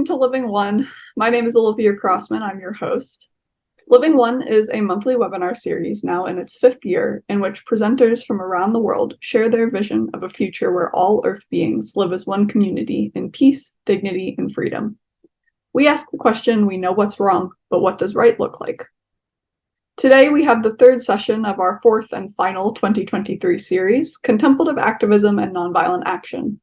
to Living One. My name is Olivia Crossman. I'm your host. Living One is a monthly webinar series now in its 5th year, in which presenters from around the world share their vision of a future where all Earth beings live as one community in peace, dignity, and freedom. We ask the question, we know what's wrong, but what does right look like? Today, we have the 3rd session of our 4th and final 2023 series, Contemplative Activism and Nonviolent Action.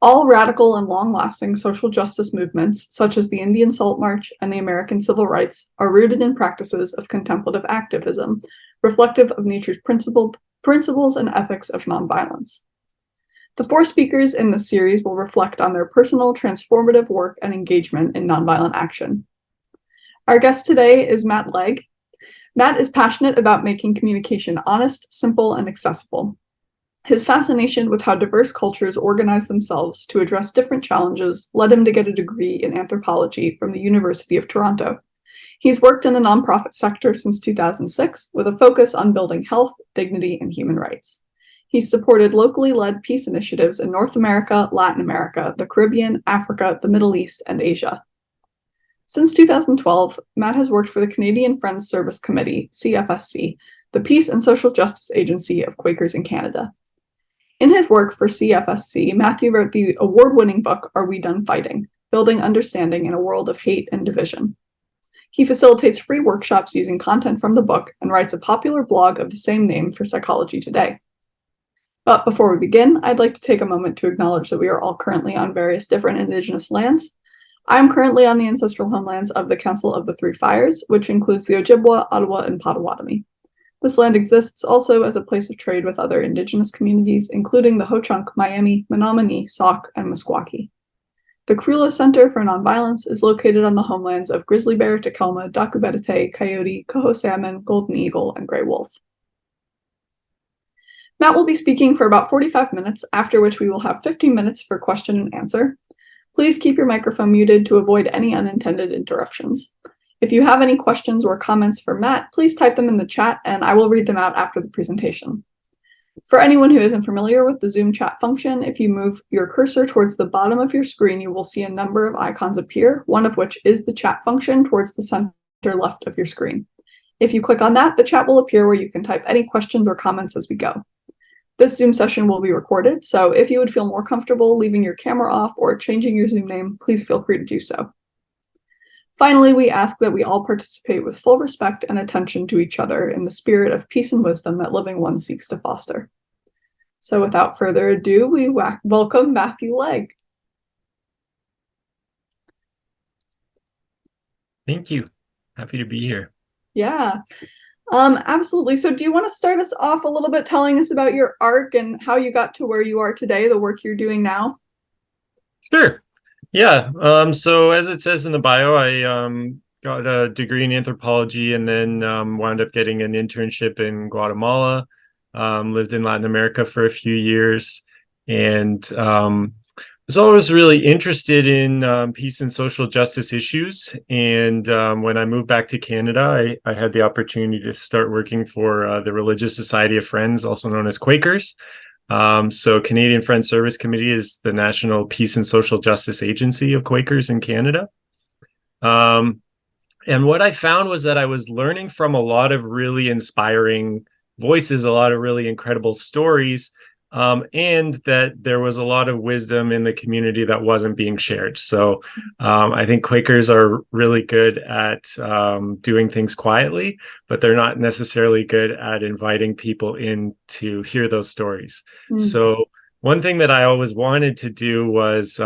All radical and long-lasting social justice movements, such as the Indian Salt March and the American Civil Rights, are rooted in practices of contemplative activism, reflective of nature's principles and ethics of nonviolence. The 4 speakers in this series will reflect on their personal transformative work and engagement in nonviolent action. Our guest today is Matt Legge. Matt is passionate about making communication honest, simple, and accessible. His fascination with how diverse cultures organize themselves to address different challenges led him to get a degree in anthropology from the University of Toronto. He's worked in the nonprofit sector since 2006 with a focus on building health, dignity, and human rights. He's supported locally led peace initiatives in North America, Latin America, the Caribbean, Africa, the Middle East, and Asia. Since 2012, Matt has worked for the Canadian Friends Service Committee, CFSC, the Peace and Social Justice Agency of Quakers in Canada. In his work for CFSC, Matthew wrote the award-winning book, Are We Done Fighting? Building Understanding in a World of Hate and Division. He facilitates free workshops using content from the book and writes a popular blog of the same name for Psychology Today. But before we begin, I'd like to take a moment to acknowledge that we are all currently on various different Indigenous lands. I'm currently on the ancestral homelands of the Council of the Three Fires, which includes the Ojibwa, Ottawa, and Potawatomi. This land exists also as a place of trade with other Indigenous communities, including the Ho-Chunk, Miami, Menominee, Sauk, and Meskwaki. The Krulo Center for Nonviolence is located on the homelands of grizzly bear, takelma, dakubetete, coyote, coho salmon, golden eagle, and gray wolf. Matt will be speaking for about 45 minutes, after which we will have 15 minutes for question and answer. Please keep your microphone muted to avoid any unintended interruptions. If you have any questions or comments for Matt, please type them in the chat and I will read them out after the presentation. For anyone who isn't familiar with the Zoom chat function, if you move your cursor towards the bottom of your screen, you will see a number of icons appear, one of which is the chat function towards the center left of your screen. If you click on that, the chat will appear where you can type any questions or comments as we go. This Zoom session will be recorded, so if you would feel more comfortable leaving your camera off or changing your Zoom name, please feel free to do so. Finally, we ask that we all participate with full respect and attention to each other in the spirit of peace and wisdom that Living One seeks to foster. So without further ado, we welcome Matthew Legge. Thank you. Happy to be here. Yeah, absolutely. So do you want to start us off a little bit telling us about your arc and how you got to where you are today, the work you're doing now? Sure. Yeah. So as it says in the bio, I got a degree in anthropology and then wound up getting an internship in Guatemala. Lived in Latin America for a few years and was always really interested in peace and social justice issues. And when I moved back to Canada, I had the opportunity to start working for the Religious Society of Friends, also known as Quakers. So Canadian Friends Service Committee is the national peace and social justice agency of Quakers in Canada. And what I found was that I was learning from a lot of really inspiring voices, a lot of really incredible stories, and that there was a lot of wisdom in the community that wasn't being shared. So I think Quakers are really good at doing things quietly, but they're not necessarily good at inviting people in to hear those stories. So one thing that I always wanted to do was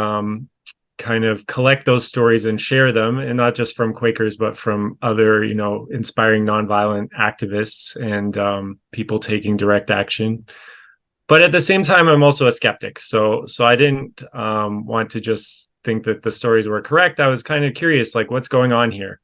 kind of collect those stories and share them, and not just from Quakers, but from other, inspiring nonviolent activists and people taking direct action. But at the same time, I'm also a skeptic. So I didn't want to just think that the stories were correct. I was kind of curious, like, what's going on here?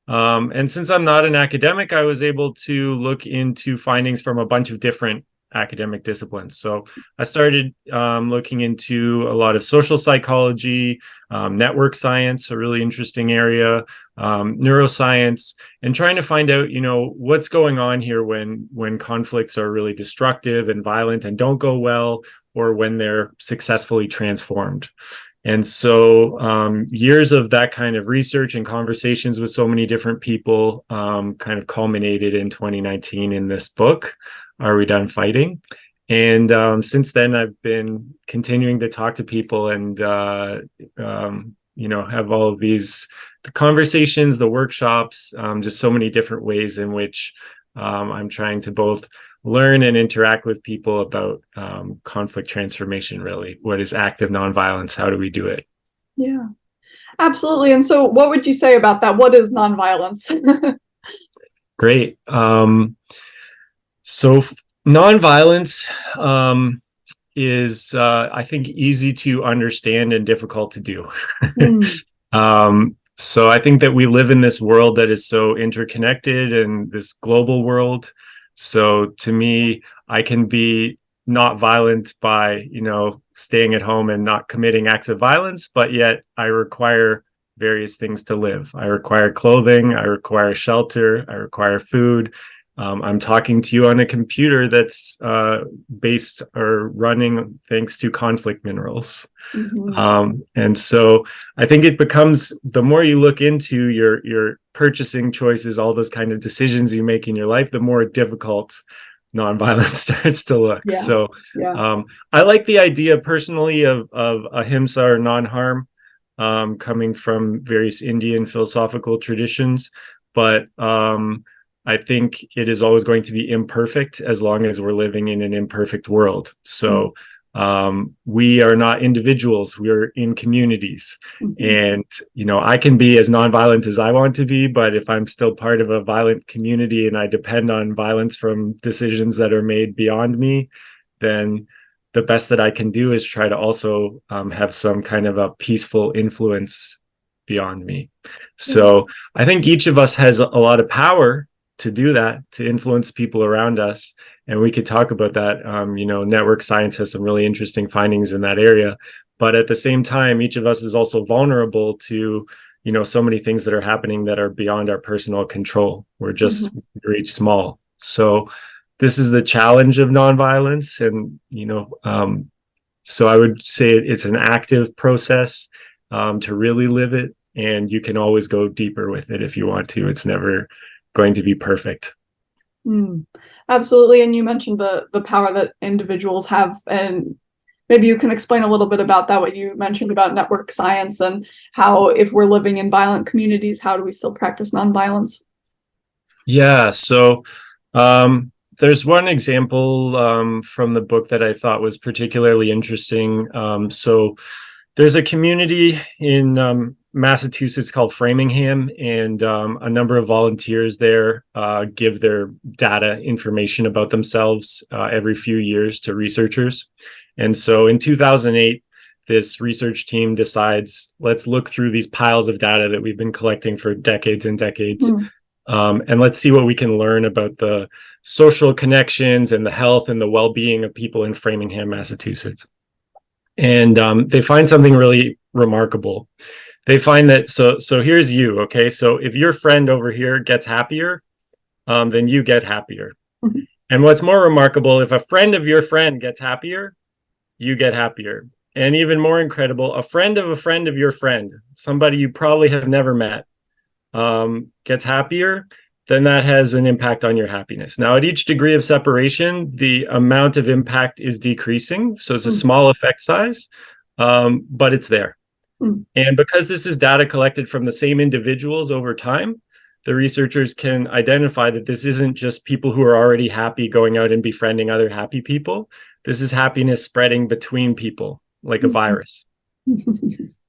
And since I'm not an academic, I was able to look into findings from a bunch of different academic disciplines. So I started looking into a lot of social psychology, network science, a really interesting area, neuroscience, and trying to find out, what's going on here when conflicts are really destructive and violent and don't go well, or when they're successfully transformed. And so years of that kind of research and conversations with so many different people kind of culminated in 2019 in this book, Are We Done Fighting? And since then, I've been continuing to talk to people and, have all of these the conversations, the workshops, just so many different ways in which I'm trying to both learn and interact with people about conflict transformation, really. What is active nonviolence? How do we do it? Yeah, absolutely. And so what would you say about that? What is nonviolence? Great. So nonviolence is, I think, easy to understand and difficult to do. So I think that we live in this world that is so interconnected and this global world. So to me, I can be not violent by, staying at home and not committing acts of violence, but yet I require various things to live. I require clothing, I require shelter, I require food. I'm talking to you on a computer that's based or running thanks to conflict minerals. And so I think it becomes, the more you look into your purchasing choices, all those kind of decisions you make in your life, the more difficult nonviolence starts to look. Yeah. So Yeah. I like the idea personally of ahimsa or non-harm, coming from various Indian philosophical traditions, but I think it is always going to be imperfect as long as we're living in an imperfect world. So we are not individuals, we're in communities. And, I can be as nonviolent as I want to be, but if I'm still part of a violent community and I depend on violence from decisions that are made beyond me, then the best that I can do is try to also have some kind of a peaceful influence beyond me. So I think each of us has a lot of power to do that, to influence people around us. And we could talk about that. Network science has some really interesting findings in that area. But at the same time, each of us is also vulnerable to, so many things that are happening that are beyond our personal control. We're just we're each small. So this is the challenge of nonviolence. And, so I would say it's an active process to really live it. And you can always go deeper with it if you want to. It's never going to be perfect. Absolutely. And you mentioned the power that individuals have, and maybe you can explain a little bit about that, what you mentioned about network science and how, if we're living in violent communities, how do we still practice nonviolence? Yeah, so there's one example from the book that I thought was particularly interesting. So there's a community in Massachusetts called Framingham, and a number of volunteers there give their data information about themselves every few years to researchers. And so in 2008, this research team decides, let's look through these piles of data that we've been collecting for decades and decades. And let's see what we can learn about the social connections and the health and the well-being of people in Framingham, Massachusetts. And they find something really remarkable. They find that, so here's you, okay? So if your friend over here gets happier, then you get happier. And what's more remarkable, if a friend of your friend gets happier, you get happier. And even more incredible, a friend of your friend, somebody you probably have never met, gets happier, then that has an impact on your happiness. Now, at each degree of separation, the amount of impact is decreasing. So it's a small effect size, but it's there. And because this is data collected from the same individuals over time, the researchers can identify that this isn't just people who are already happy going out and befriending other happy people. This is happiness spreading between people like a virus.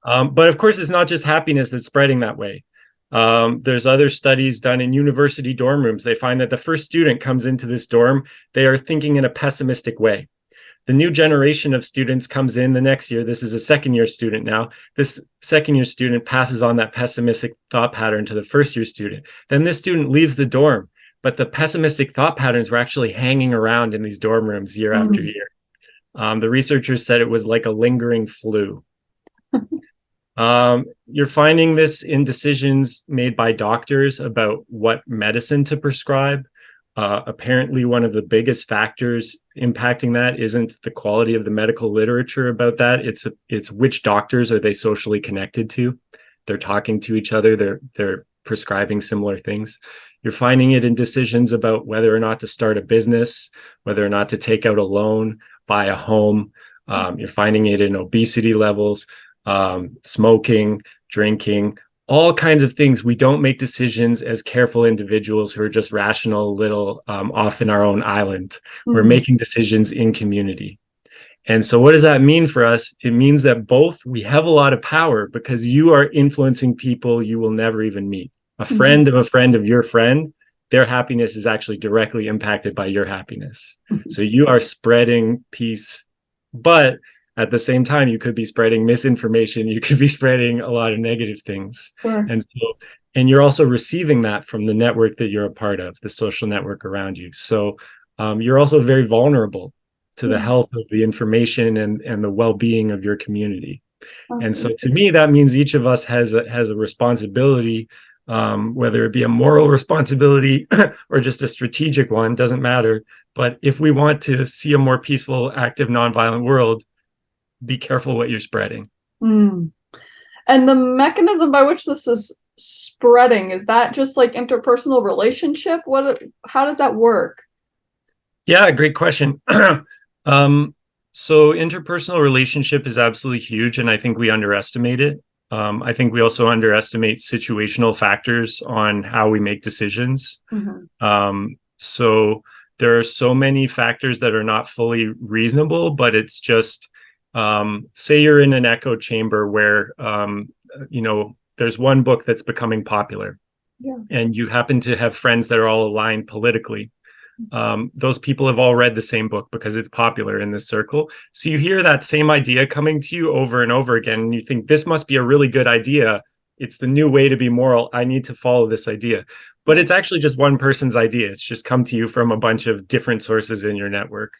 But of course, it's not just happiness that's spreading that way. There's other studies done in university dorm rooms. They find that the first student comes into this dorm, they are thinking in a pessimistic way. The new generation of students comes in the next year. This is a second-year student now. This second-year student passes on that pessimistic thought pattern to the first-year student. Then this student leaves the dorm, but the pessimistic thought patterns were actually hanging around in these dorm rooms year after year. The researchers said it was like a lingering flu. You're finding this in decisions made by doctors about what medicine to prescribe. Apparently, one of the biggest factors impacting that isn't the quality of the medical literature about that. It's which doctors are they socially connected to. They're talking to each other. They're prescribing similar things. You're finding it in decisions about whether or not to start a business, whether or not to take out a loan, buy a home. You're finding it in obesity levels, smoking, drinking, all kinds of things. We don't make decisions as careful individuals who are just rational, little off in our own island. Mm-hmm. We're making decisions in community. And so what does that mean for us? It means that both we have a lot of power because you are influencing people you will never even meet. A friend of a friend of your friend, their happiness is actually directly impacted by your happiness. Mm-hmm. So you are spreading peace, but at the same time, you could be spreading misinformation. You could be spreading a lot of negative things. Sure. And you're also receiving that from the network that you're a part of, the social network around you. So you're also very vulnerable to the health of the information and the well-being of your community. Okay. And so to me, that means each of us has a responsibility, whether it be a moral responsibility or just a strategic one, doesn't matter. But if we want to see a more peaceful, active, nonviolent world, be careful what you're spreading. And the mechanism by which this is spreading, is that just like interpersonal relationship? How does that work? Yeah, great question. So interpersonal relationship is absolutely huge, and I think we underestimate it. I think we also underestimate situational factors on how we make decisions. Mm-hmm. So there are so many factors that are not fully reasonable, but it's just, say you're in an echo chamber where, there's one book that's becoming popular, and you happen to have friends that are all aligned politically. Those people have all read the same book because it's popular in this circle. So you hear that same idea coming to you over and over again, and you think this must be a really good idea. It's the new way to be moral. I need to follow this idea. But it's actually just one person's idea. It's just come to you from a bunch of different sources in your network.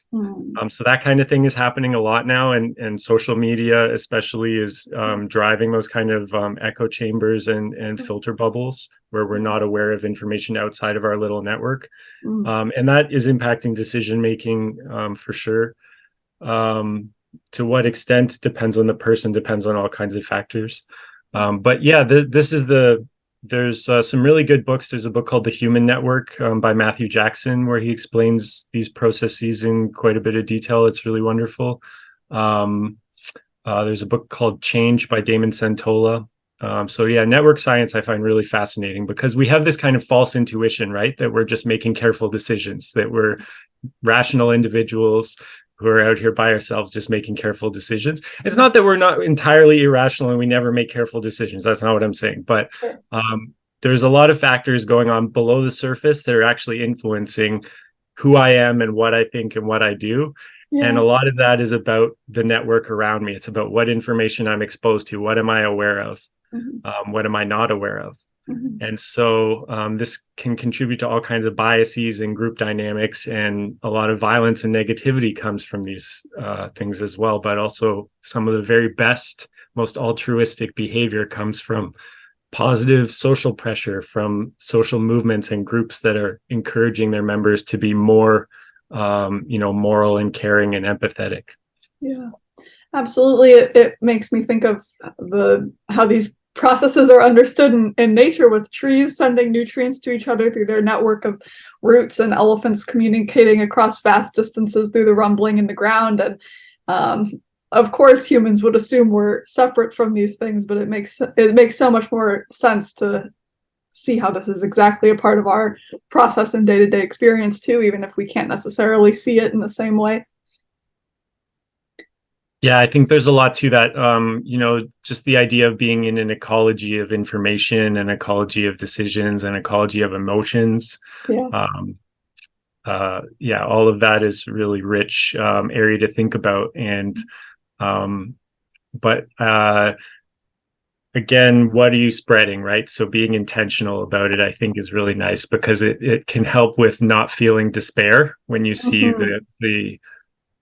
So that kind of thing is happening a lot now. And social media especially is driving those kind of echo chambers and filter bubbles where we're not aware of information outside of our little network. And that is impacting decision-making for sure. To what extent depends on the person, depends on all kinds of factors. But yeah, there's some really good books. There's a book called The Human Network by Matthew Jackson, where he explains these processes in quite a bit of detail. It's really wonderful. There's a book called Change by Damon Santola. So yeah, network science I find really fascinating because we have this kind of false intuition, right? That we're just making careful decisions, that we're rational individuals who are out here by ourselves just making careful decisions. It's not that we're not entirely irrational and we never make careful decisions. That's not what I'm saying. But there's a lot of factors going on below the surface that are actually influencing who I am and what I think and what I do. Yeah. And a lot of that is about the network around me. It's about what information I'm exposed to. What am I aware of? Mm-hmm. What am I not aware of? Mm-hmm. And so this can contribute to all kinds of biases and group dynamics, and a lot of violence and negativity comes from these things as well. But also some of the very best, most altruistic behavior comes from positive social pressure from social movements and groups that are encouraging their members to be more, moral and caring and empathetic. Yeah, absolutely. It makes me think of how these processes are understood in nature, with trees sending nutrients to each other through their network of roots, and elephants communicating across vast distances through the rumbling in the ground. And of course, humans would assume we're separate from these things, but it makes so much more sense to see how this is exactly a part of our process and day-to-day experience too, even if we can't necessarily see it in the same way. Yeah, I think there's a lot to that. Just the idea of being in an ecology of information, an ecology of decisions, an ecology of emotions. Yeah. All of that is really rich area to think about. And again, what are you spreading, right? So being intentional about it, I think, is really nice, because it can help with not feeling despair when you see the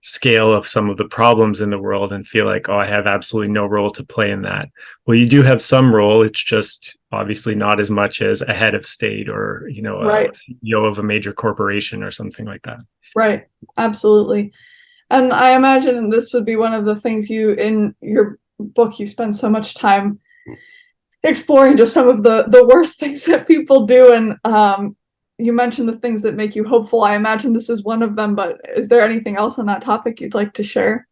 scale of some of the problems in the world and feel like, oh, I have absolutely no role to play in that. Well, you do have some role. It's just obviously not as much as a head of state or, you know, a Right. CEO of a major corporation or something like that. Right. Absolutely. And I imagine this would be one of the things in your book, you spend so much time exploring just some of the worst things that people do. And you mentioned the things that make you hopeful. I imagine this is one of them, but is there anything else on that topic you'd like to share?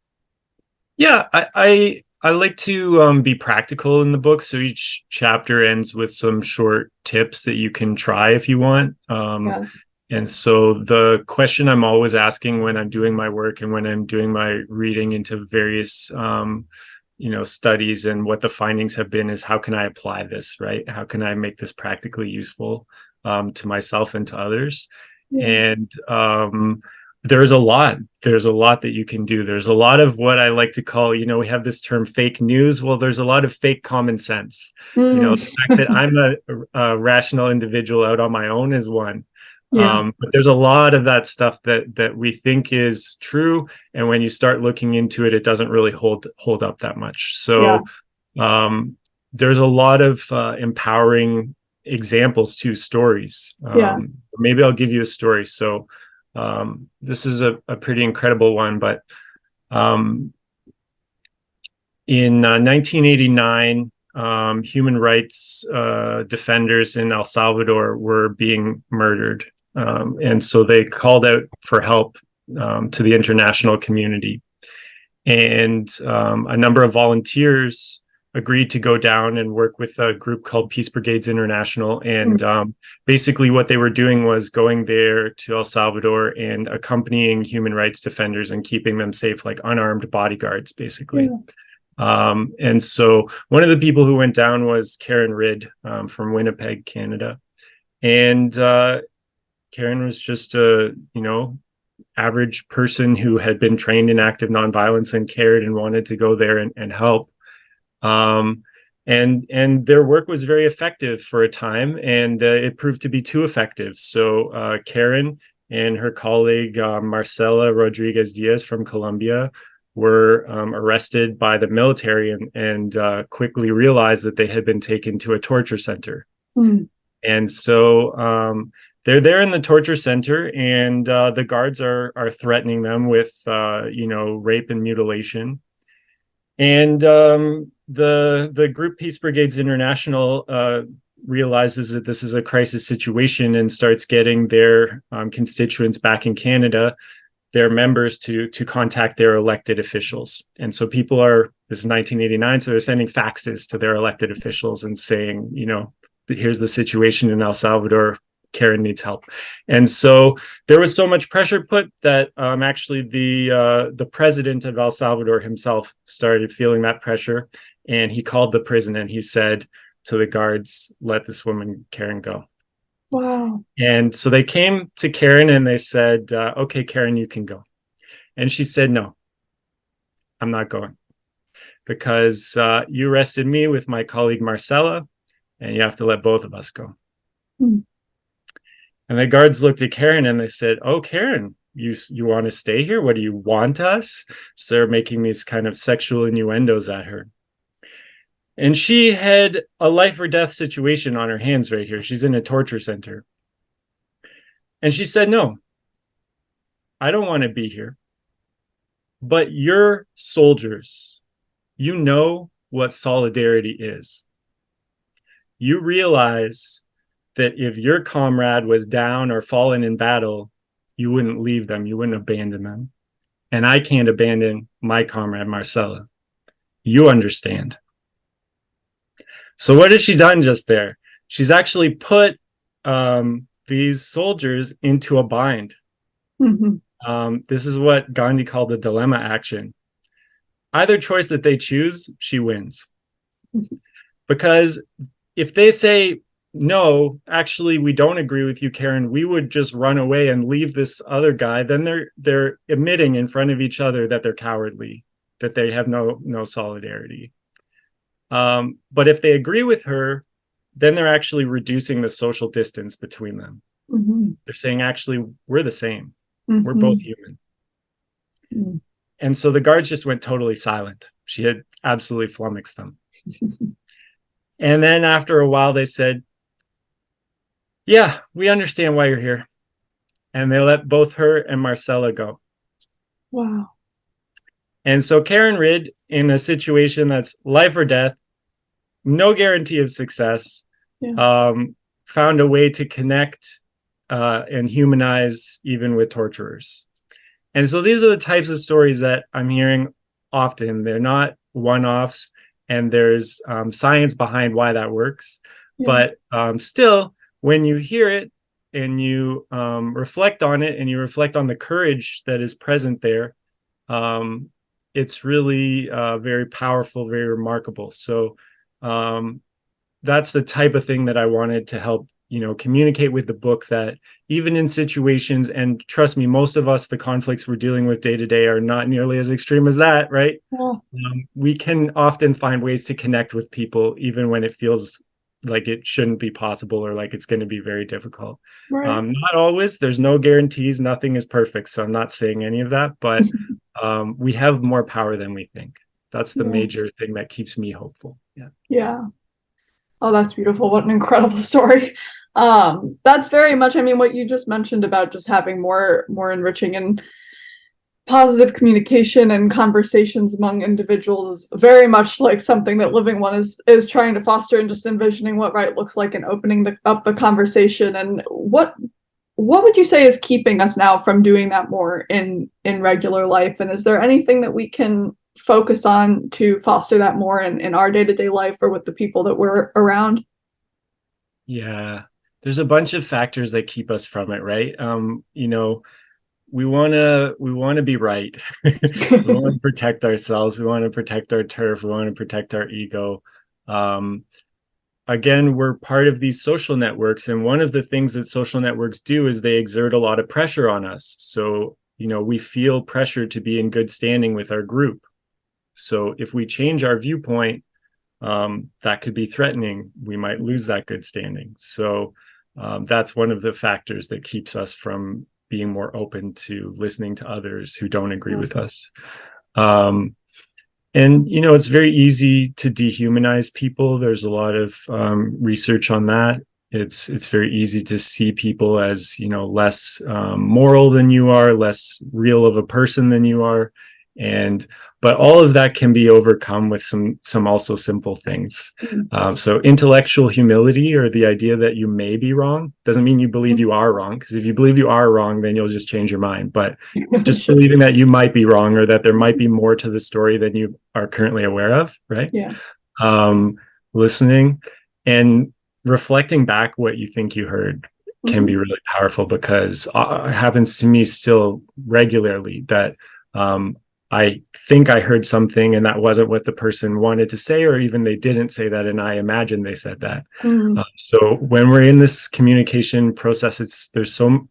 Yeah, I like to be practical in the book. So each chapter ends with some short tips that you can try if you want. Yeah. And so the question I'm always asking when I'm doing my work and when I'm doing my reading into various you know, studies and what the findings have been is how can I apply this, right? How can I make this practically useful to myself and to others? Yeah. And there's a lot. There's a lot that you can do. There's a lot of what I like to call, you know, we have this term fake news. Well, there's a lot of fake common sense. You know, the fact that I'm a rational individual out on my own is one. Yeah. But there's a lot of that stuff that we think is true, and when you start looking into it, it doesn't really hold up that much. Yeah. So there's a lot of empowering examples to stories. Yeah. Maybe I'll give you a story. So this is a pretty incredible one, but in 1989, human rights defenders in El Salvador were being murdered. And so they called out for help to the international community. And a number of volunteers agreed to go down and work with a group called Peace Brigades International. And basically what they were doing was going there to El Salvador and accompanying human rights defenders and keeping them safe, like unarmed bodyguards, basically. Yeah. And so one of the people who went down was Karen Ridd from Winnipeg, Canada. And Karen was just a, you know, average person who had been trained in active nonviolence and cared and wanted to go there and help. And their work was very effective for a time, and it proved to be too effective. So Karen and her colleague Marcela Rodriguez Diaz from Colombia were arrested by the military and quickly realized that they had been taken to a torture center. And so they're there in the torture center, and the guards are threatening them with, you know, rape and mutilation. And the group Peace Brigades International realizes that this is a crisis situation and starts getting their constituents back in Canada, their members, to contact their elected officials. And so people are, this is 1989, so they're sending faxes to their elected officials and saying, you know, here's the situation in El Salvador. Karen needs help. And so there was so much pressure put that actually the president of El Salvador himself started feeling that pressure, and he called the prison and he said to the guards, let this woman Karen go. Wow. And so they came to Karen and they said, okay, Karen, you can go. And she said, no, I'm not going, because you arrested me with my colleague Marcela, and you have to let both of us go. And the guards looked at Karen and they said, oh, Karen, you want to stay here? What do you want us? So they're making these kind of sexual innuendos at her. And she had a life or death situation on her hands right here. She's in a torture center. And she said, no, I don't want to be here. But you're soldiers. You know what solidarity is. You realize that if your comrade was down or fallen in battle, you wouldn't leave them, you wouldn't abandon them. And I can't abandon my comrade, Marcela. You understand. So what has she done just there? She's actually put these soldiers into a bind. This is what Gandhi called the dilemma action. Either choice that they choose, she wins. Because if they say, no, actually, we don't agree with you, Karen, we would just run away and leave this other guy, then they're admitting in front of each other that they're cowardly, that they have no solidarity. But if they agree with her, then they're actually reducing the social distance between them. They're saying, actually, we're the same. We're both human. And so the guards just went totally silent. She had absolutely flummoxed them. And then after a while, they said, yeah, we understand why you're here. And they let both her and Marcella go. Wow. And so Karen Ridd, in a situation that's life or death, no guarantee of success, found a way to connect and humanize even with torturers. And so these are the types of stories that I'm hearing often. They're not one-offs, and there's science behind why that works. But still, when you hear it and you reflect on it and you reflect on the courage that is present there, it's really very powerful, very remarkable. So that's the type of thing that I wanted to help, communicate with the book, that even in situations, and trust me, most of us, the conflicts we're dealing with day to day are not nearly as extreme as that, right? We can often find ways to connect with people, even when it feels like it shouldn't be possible or like it's going to be very difficult. Not always. There's no guarantees. Nothing is perfect. So I'm not saying any of that, but we have more power than we think. That's the major thing that keeps me hopeful. Yeah. Oh, that's beautiful. What an incredible story. That's very much, I mean, what you just mentioned about just having more enriching and positive communication and conversations among individuals is very much like something that Living One is trying to foster, and just envisioning what right looks like and opening up the conversation. And what would you say is keeping us now from doing that more in regular life? And is there anything that we can focus on to foster that more in our day-to-day life or with the people that we're around? Yeah, there's a bunch of factors that keep us from it, right? We want to be right. We want to protect ourselves. We want to protect our turf. We want to protect our ego. Again, we're part of these social networks, and one of the things that social networks do is they exert a lot of pressure on us. So we feel pressure to be in good standing with our group. So if we change our viewpoint, that could be threatening. We might lose that good standing. So that's one of the factors that keeps us from being more open to listening to others who don't agree with us. And it's very easy to dehumanize people. There's a lot of research on that. It's very easy to see people as less moral than you are, less real of a person than you are. But all of that can be overcome with some also simple things. So intellectual humility, or the idea that you may be wrong, doesn't mean you believe you are wrong, because if you believe you are wrong, then you'll just change your mind. But just believing that you might be wrong, or that there might be more to the story than you are currently aware of, right? Listening and reflecting back what you think you heard can be really powerful, because it happens to me still regularly that I think I heard something and that wasn't what the person wanted to say, or even they didn't say that and I imagined they said that. So when we're in this communication process, it's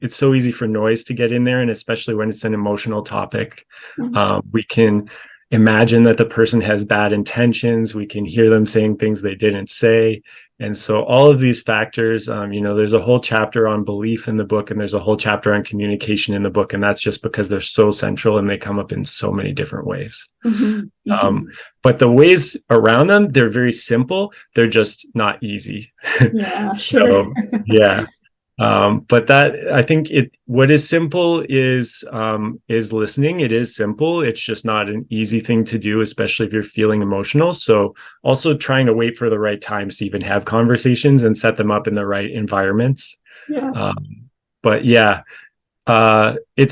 so easy for noise to get in there, and especially when it's an emotional topic. We can imagine that the person has bad intentions. We can hear them saying things they didn't say. And so all of these factors, there's a whole chapter on belief in the book, and there's a whole chapter on communication in the book. And that's just because they're so central and they come up in so many different ways. But the ways around them, they're very simple. They're just not easy. But that, I think what is simple is listening. It is simple. It's just not an easy thing to do, especially if you're feeling emotional. So also trying to wait for the right times to even have conversations and set them up in the right environments. It's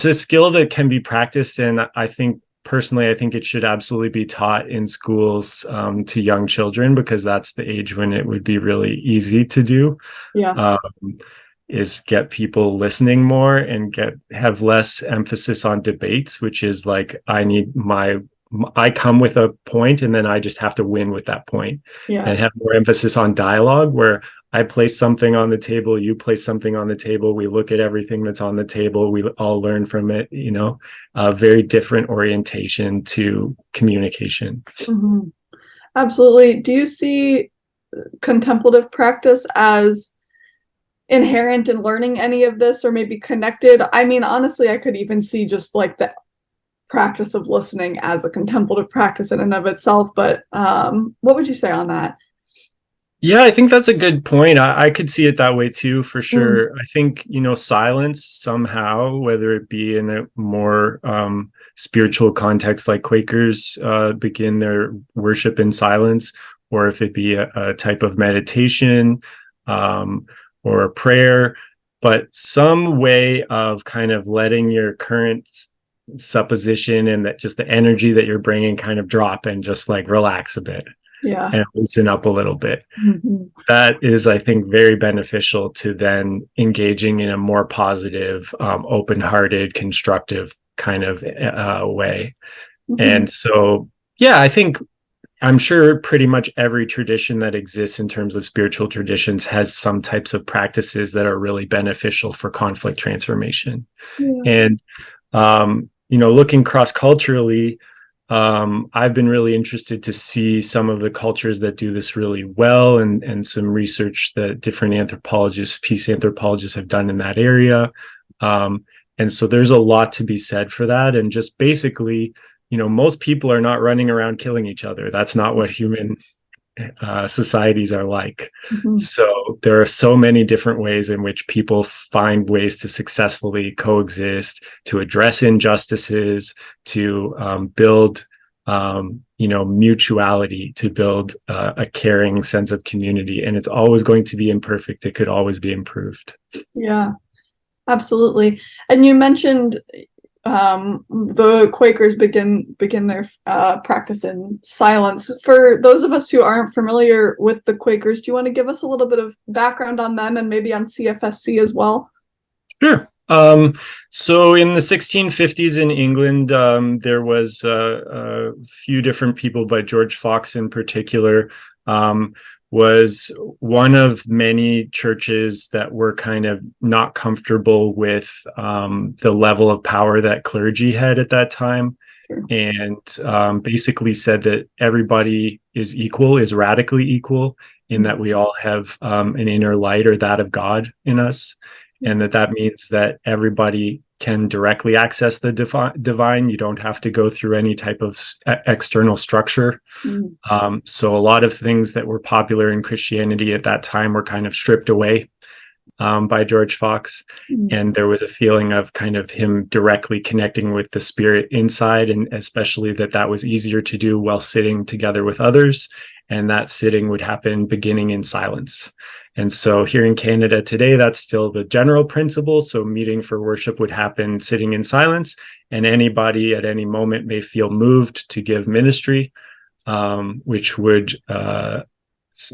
a skill that can be practiced. And I think personally, it should absolutely be taught in schools to young children, because that's the age when it would be really easy to do. Is get people listening more and have less emphasis on debates, which is like, I come with a point and then I just have to win with that point. And have more emphasis on dialogue, where I place something on the table, you place something on the table, we look at everything that's on the table, we all learn from it. A very different orientation to communication. Absolutely. Do you see contemplative practice as inherent in learning any of this, or maybe connected? I mean, honestly, I could even see just like the practice of listening as a contemplative practice in and of itself. But what would you say on that? Yeah, I think that's a good point. I could see it that way too, for Mm, sure. I think, silence somehow, whether it be in a more spiritual context like Quakers begin their worship in silence, or if it be a type of meditation um, or a prayer, but some way of kind of letting your current supposition and that just the energy that you're bringing kind of drop and just like relax a bit yeah. and loosen up a little bit. Mhm. That is, I think, very beneficial to then engaging in a more positive, open-hearted, constructive kind of way. Mhm. And so, yeah, I think I'm sure pretty much every tradition that exists in terms of spiritual traditions has some types of practices that are really beneficial for conflict transformation. Yeah. And looking cross culturally, I've been really interested to see some of the cultures that do this really well, and some research that different anthropologists, peace anthropologists, have done in that area. Um, and so there's a lot to be said for that. And just basically, most people are not running around killing each other. That's not what human societies are like. Mhm. So there are so many different ways in which people find ways to successfully coexist, to address injustices, to build, mutuality, to build a caring sense of community. And it's always going to be imperfect. It could always be improved. Yeah, absolutely. And you mentioned the Quakers begin their practice in silence. For those of us who aren't familiar with the Quakers, do you want to give us a little bit of background on them and maybe on CFSC as well? Sure. So in the 1650s in England, there was a few different people, but George Fox in particular um, was one of many churches that were kind of not comfortable with the level of power that clergy had at that time, Sure. and basically said that everybody is equal, is radically equal, in that we all have an inner light, or that of God, in us, and that means that everybody can directly access the divine. You don't have to go through any type of external structure. Mm. So a lot of things that were popular in Christianity at that time were kind of stripped away by George Fox. Mm. And there was a feeling of kind of him directly connecting with the spirit inside, and especially that was easier to do while sitting together with others. And that sitting would happen beginning in silence. And so here in Canada today, that's still the general principle. So meeting for worship would happen sitting in silence, and anybody at any moment may feel moved to give ministry, which would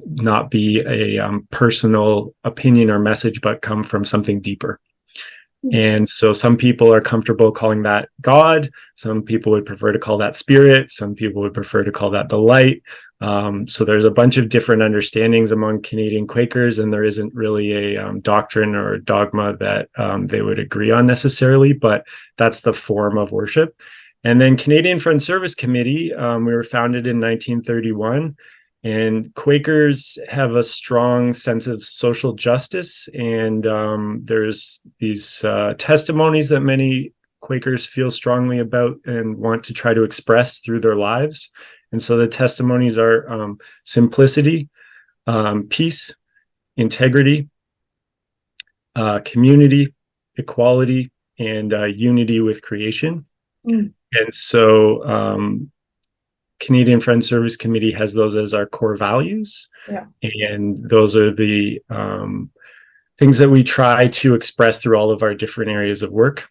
not be a personal opinion or message, but come from something deeper. And so some people are comfortable calling that God. Some people would prefer to call that spirit. Some people would prefer to call that the light. So there's a bunch of different understandings among Canadian Quakers, and there isn't really a doctrine or a dogma that they would agree on necessarily, but that's the form of worship. And then Canadian Friends Service Committee, we were founded in 1931. And Quakers have a strong sense of social justice, and there's these testimonies that many Quakers feel strongly about and want to try to express through their lives. And so the testimonies are simplicity, peace, integrity, community, equality, and unity with creation. Mm. And so Canadian Friends Service Committee has those as our core values. Yeah. And those are the things that we try to express through all of our different areas of work.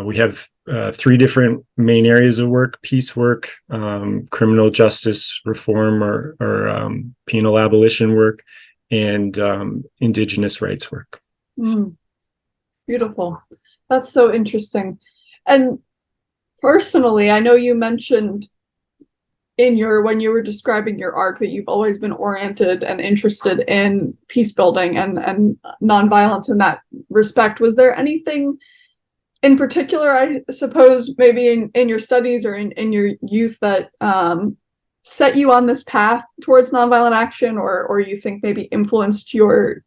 We have 3 different main areas of work: peace work, criminal justice reform or penal abolition work, and Indigenous rights work. Mm. Beautiful. That's so interesting. And personally, I know you mentioned when you were describing your arc that you've always been oriented and interested in peace building and nonviolence in that respect. Was there anything in particular, I suppose, maybe in your studies or in your youth that set you on this path towards nonviolent action, or you think maybe influenced your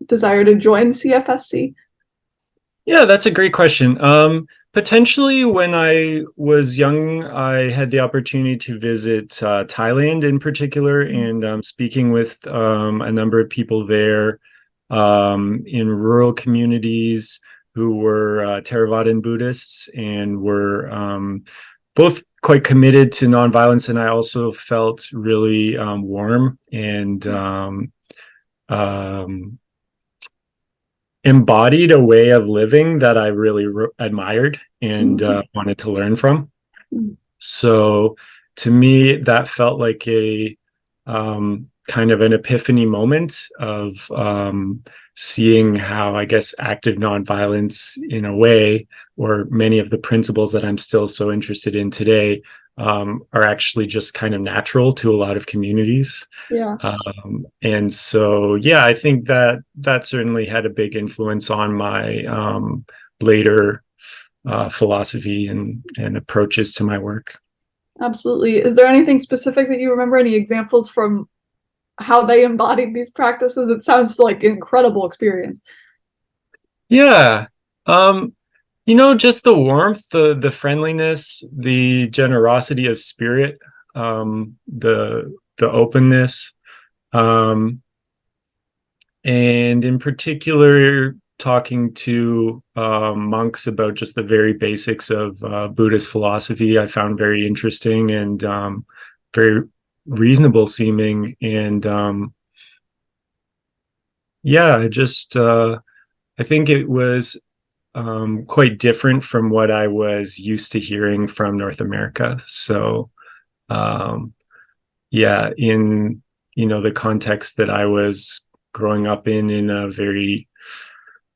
desire to join CFSC? Yeah, that's a great question. Potentially, when I was young, I had the opportunity to visit Thailand in particular, and speaking with a number of people there in rural communities who were Theravadan Buddhists and were both quite committed to nonviolence. And I also felt really warm and um, embodied a way of living that I really admired and wanted to learn from. So to me, that felt like a kind of an epiphany moment of seeing how, I guess, active nonviolence, in a way, or many of the principles that I'm still so interested in today, are actually just kind of natural to a lot of communities. Yeah. And so, yeah, I think that that certainly had a big influence on my later philosophy and approaches to my work. Absolutely. Is there anything specific that you remember? Any examples from how they embodied these practices? It sounds like an incredible experience. Yeah. Just the warmth, the friendliness, the generosity of spirit, the openness, um, and in particular, talking to monks about just the very basics of Buddhist philosophy, I found very interesting and very reasonable seeming. And yeah, I think it was quite different from what I was used to hearing from North America. So, um, yeah, in the context that I was growing up in a very,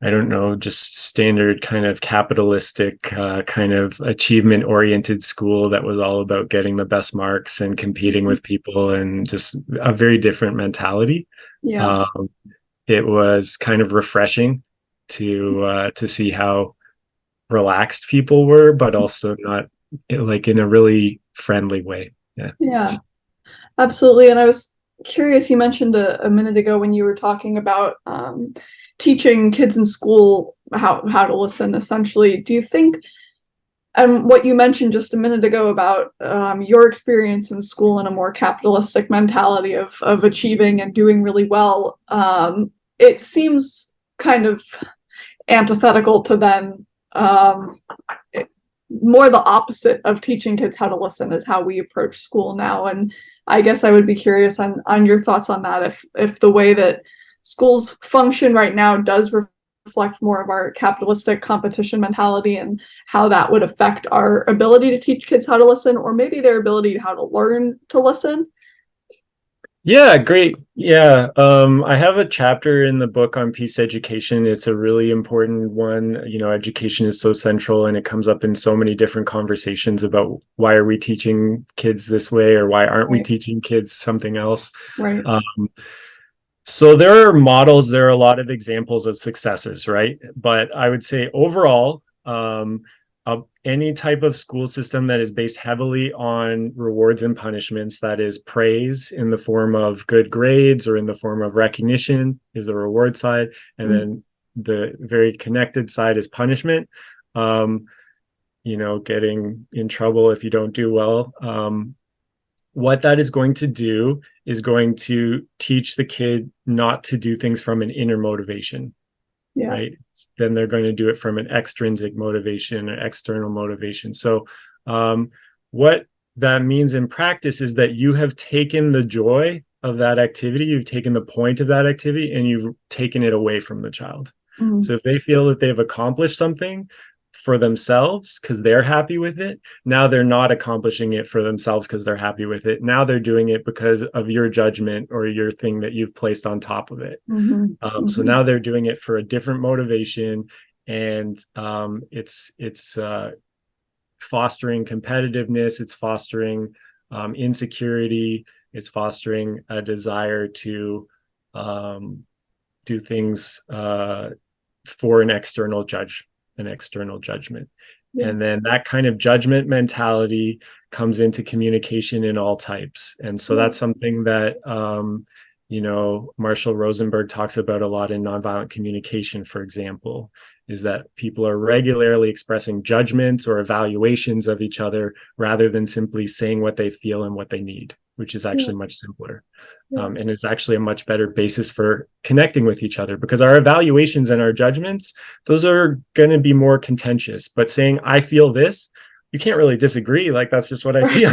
I don't know, just standard kind of capitalistic, kind of achievement oriented school that was all about getting the best marks and competing with people, and just a very different mentality. Yeah. Um, it was kind of refreshing to see how relaxed people were, but also not like in a really friendly way. Yeah. Yeah. Absolutely. And I was curious, you mentioned a minute ago when you were talking about teaching kids in school how to listen, essentially. Do you think, and what you mentioned just a minute ago about your experience in school and a more capitalistic mentality of achieving and doing really well, it seems kind of antithetical to then more the opposite of teaching kids how to listen is how we approach school now. And I guess I would be curious on your thoughts on that, if the way that schools function right now does reflect more of our capitalistic competition mentality, and how that would affect our ability to teach kids how to listen, or maybe their ability to how to learn to listen. Yeah, great. Yeah. I have a chapter in the book on peace education. It's a really important one. Education is so central, and it comes up in so many different conversations about why are we teaching kids this way, or why aren't we Right. teaching kids something else? Right. So there are models, there are a lot of examples of successes, right? But I would say overall, any type of school system that is based heavily on rewards and punishments, that is praise in the form of good grades or in the form of recognition, is the reward side. And then the very connected side is punishment. Getting in trouble if you don't do well. What that is going to do is going to teach the kid not to do things from an inner motivation, Yeah. right? Then they're going to do it from an extrinsic motivation or external motivation. So what that means in practice is that you have taken the joy of that activity, you've taken the point of that activity, and you've taken it away from the child. So if they feel that they've accomplished something for themselves because they're happy with it, now they're not accomplishing it for themselves because they're happy with it. Now they're doing it because of your judgment or your thing that you've placed on top of it. So now they're doing it for a different motivation, and it's fostering competitiveness, it's fostering insecurity, it's fostering a desire to do things for an external judgment. Yeah. And then that kind of judgment mentality comes into communication in all types. And so that's something that Marshall Rosenberg talks about a lot in nonviolent communication, for example, is that people are regularly expressing judgments or evaluations of each other rather than simply saying what they feel and what they need, which is actually much simpler. And it's actually a much better basis for connecting with each other, because our evaluations and our judgments, those are going to be more contentious. But saying, I feel this, you can't really disagree. Like, that's just what I feel,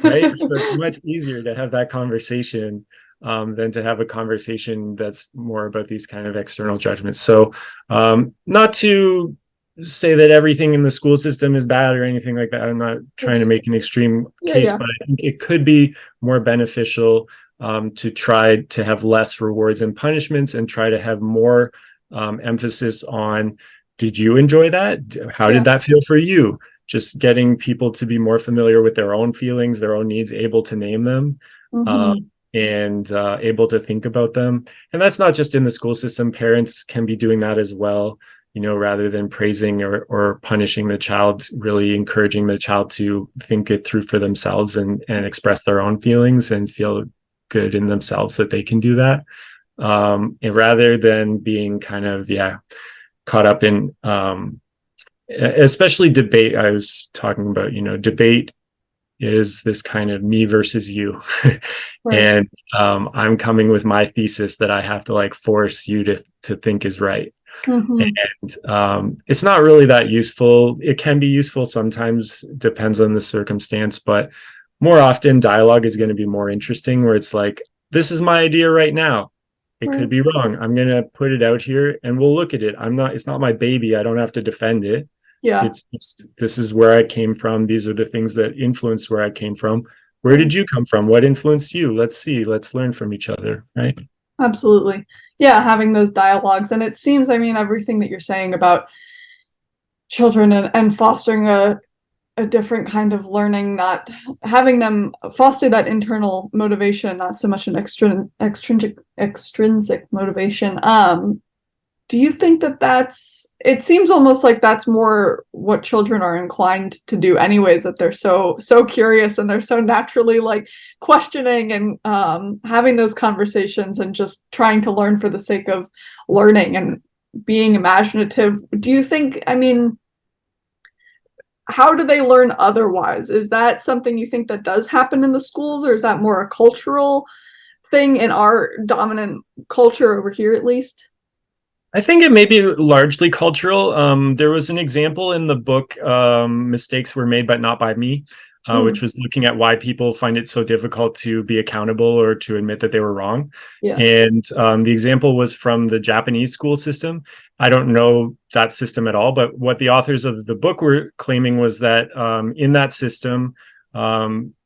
right? So it's much easier to have that conversation than to have a conversation that's more about these kind of external judgments. So not to say that everything in the school system is bad or anything like that. I'm not trying to make an extreme case, but I think it could be more beneficial to try to have less rewards and punishments, and try to have more emphasis on, did you enjoy that? How did that feel for you? Just getting people to be more familiar with their own feelings, their own needs, able to name them, and able to think about them. And that's not just in the school system. Parents can be doing that as well, rather than praising or punishing the child, really encouraging the child to think it through for themselves and express their own feelings and feel good in themselves that they can do that. And rather than being kind of, caught up in, especially debate. I was talking about, debate is this kind of me versus you. And I'm coming with my thesis that I have to like force you to think is right. And it's not really that useful. It can be useful sometimes, depends on the circumstance, but more often dialogue is going to be more interesting, where it's like, this is my idea right now. It could be wrong. I'm going to put it out here and we'll look at it. It's not my baby. I don't have to defend it. This is where I came from. These are the things that influenced where I came from. Where did you come from? What influenced you? Let's learn from each other, right? Absolutely. Yeah, having those dialogues. And it seems, everything that you're saying about children and fostering a different kind of learning, not having them foster that internal motivation, not so much an extrinsic motivation. Do you think it seems almost like that's more what children are inclined to do anyways, that they're so curious and they're so naturally like questioning and having those conversations and just trying to learn for the sake of learning and being imaginative? Do you think, how do they learn otherwise? Is that something you think that does happen in the schools, or is that more a cultural thing in our dominant culture over here, at least? I think it may be largely cultural. There was an example in the book, Mistakes Were Made, but Not by Me, which was looking at why people find it so difficult to be accountable or to admit that they were wrong. And the example was from the Japanese school system. I don't know that system at all, but what the authors of the book were claiming was that in that system,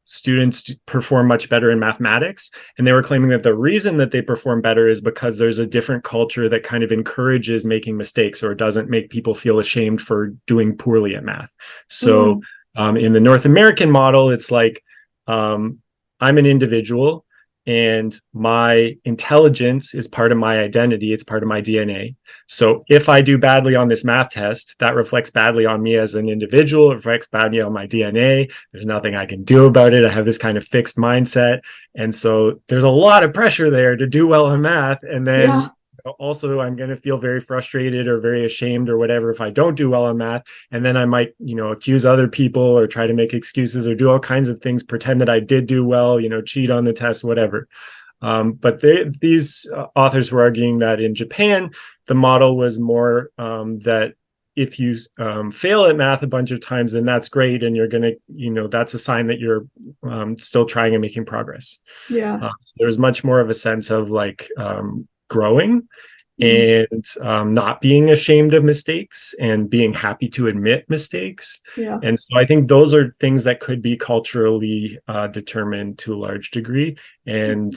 students perform much better in mathematics. And they were claiming that the reason that they perform better is because there's a different culture that kind of encourages making mistakes, or doesn't make people feel ashamed for doing poorly at math. So in the North American model, it's like, I'm an individual and my intelligence is part of my identity. It's part of my DNA. So if I do badly on this math test, that reflects badly on me as an individual. It reflects badly on my DNA. There's nothing I can do about it. I have this kind of fixed mindset. And so there's a lot of pressure there to do well in math. And then also I'm going to feel very frustrated or very ashamed or whatever if I don't do well in math. And then I might, accuse other people or try to make excuses or do all kinds of things, pretend that I did do well, cheat on the test, whatever. But these authors were arguing that in Japan, the model was more that if you fail at math a bunch of times, then that's great. And you're going to, that's a sign that you're still trying and making progress. There's much more of a sense of like, growing and not being ashamed of mistakes and being happy to admit mistakes. And so I think those are things that could be culturally determined to a large degree. And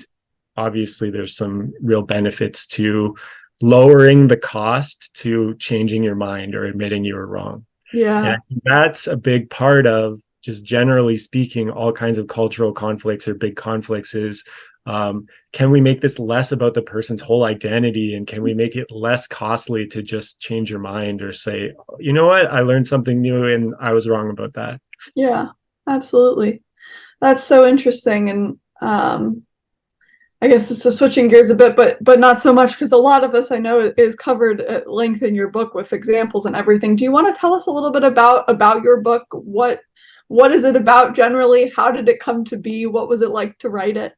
obviously there's some real benefits to lowering the cost to changing your mind or admitting you were wrong. And I think that's a big part of, just generally speaking, all kinds of cultural conflicts or big conflicts is, can we make this less about the person's whole identity, and can we make it less costly to just change your mind or say, you know what, I learned something new and I was wrong about that. Absolutely. That's so interesting. And I guess it's switching gears a bit, but not so much, because a lot of this I know is covered at length in your book with examples and everything. Do you want to tell us a little bit about your book? What is it about generally? How did it come to be? What was it like to write it?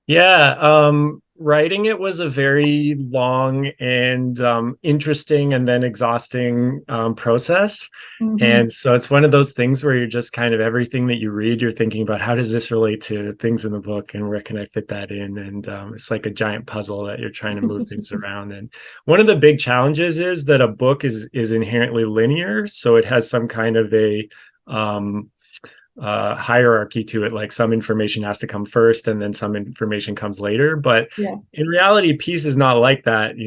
Yeah, writing it was a very long and interesting and then exhausting process. Mm-hmm. And so it's one of those things where you're just kind of everything that you read, you're thinking about how does this relate to things in the book and where can I fit that in? And it's like a giant puzzle that you're trying to move things around. And one of the big challenges is that a book is inherently linear, so it has some kind of a hierarchy to it, like some information has to come first and then some information comes later. But Yeah. in reality, peace is not like that.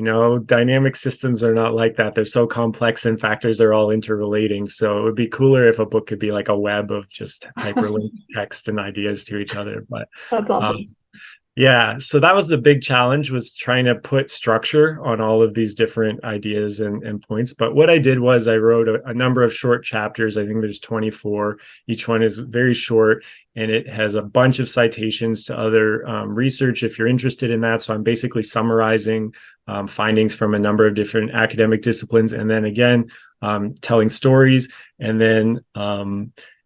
Dynamic systems are not like that. They're so complex and factors are all interrelating. So it would be cooler if a book could be like a web of just hyperlinked text and ideas to each other. But That's awesome. yeah, so that was the big challenge, was trying to put structure on all of these different ideas and points. But what I did was I wrote a number of short chapters. I think there's 24. Each one is very short, and it has a bunch of citations to other research if you're interested in that. So I'm basically summarizing findings from a number of different academic disciplines, and then again, telling stories, and then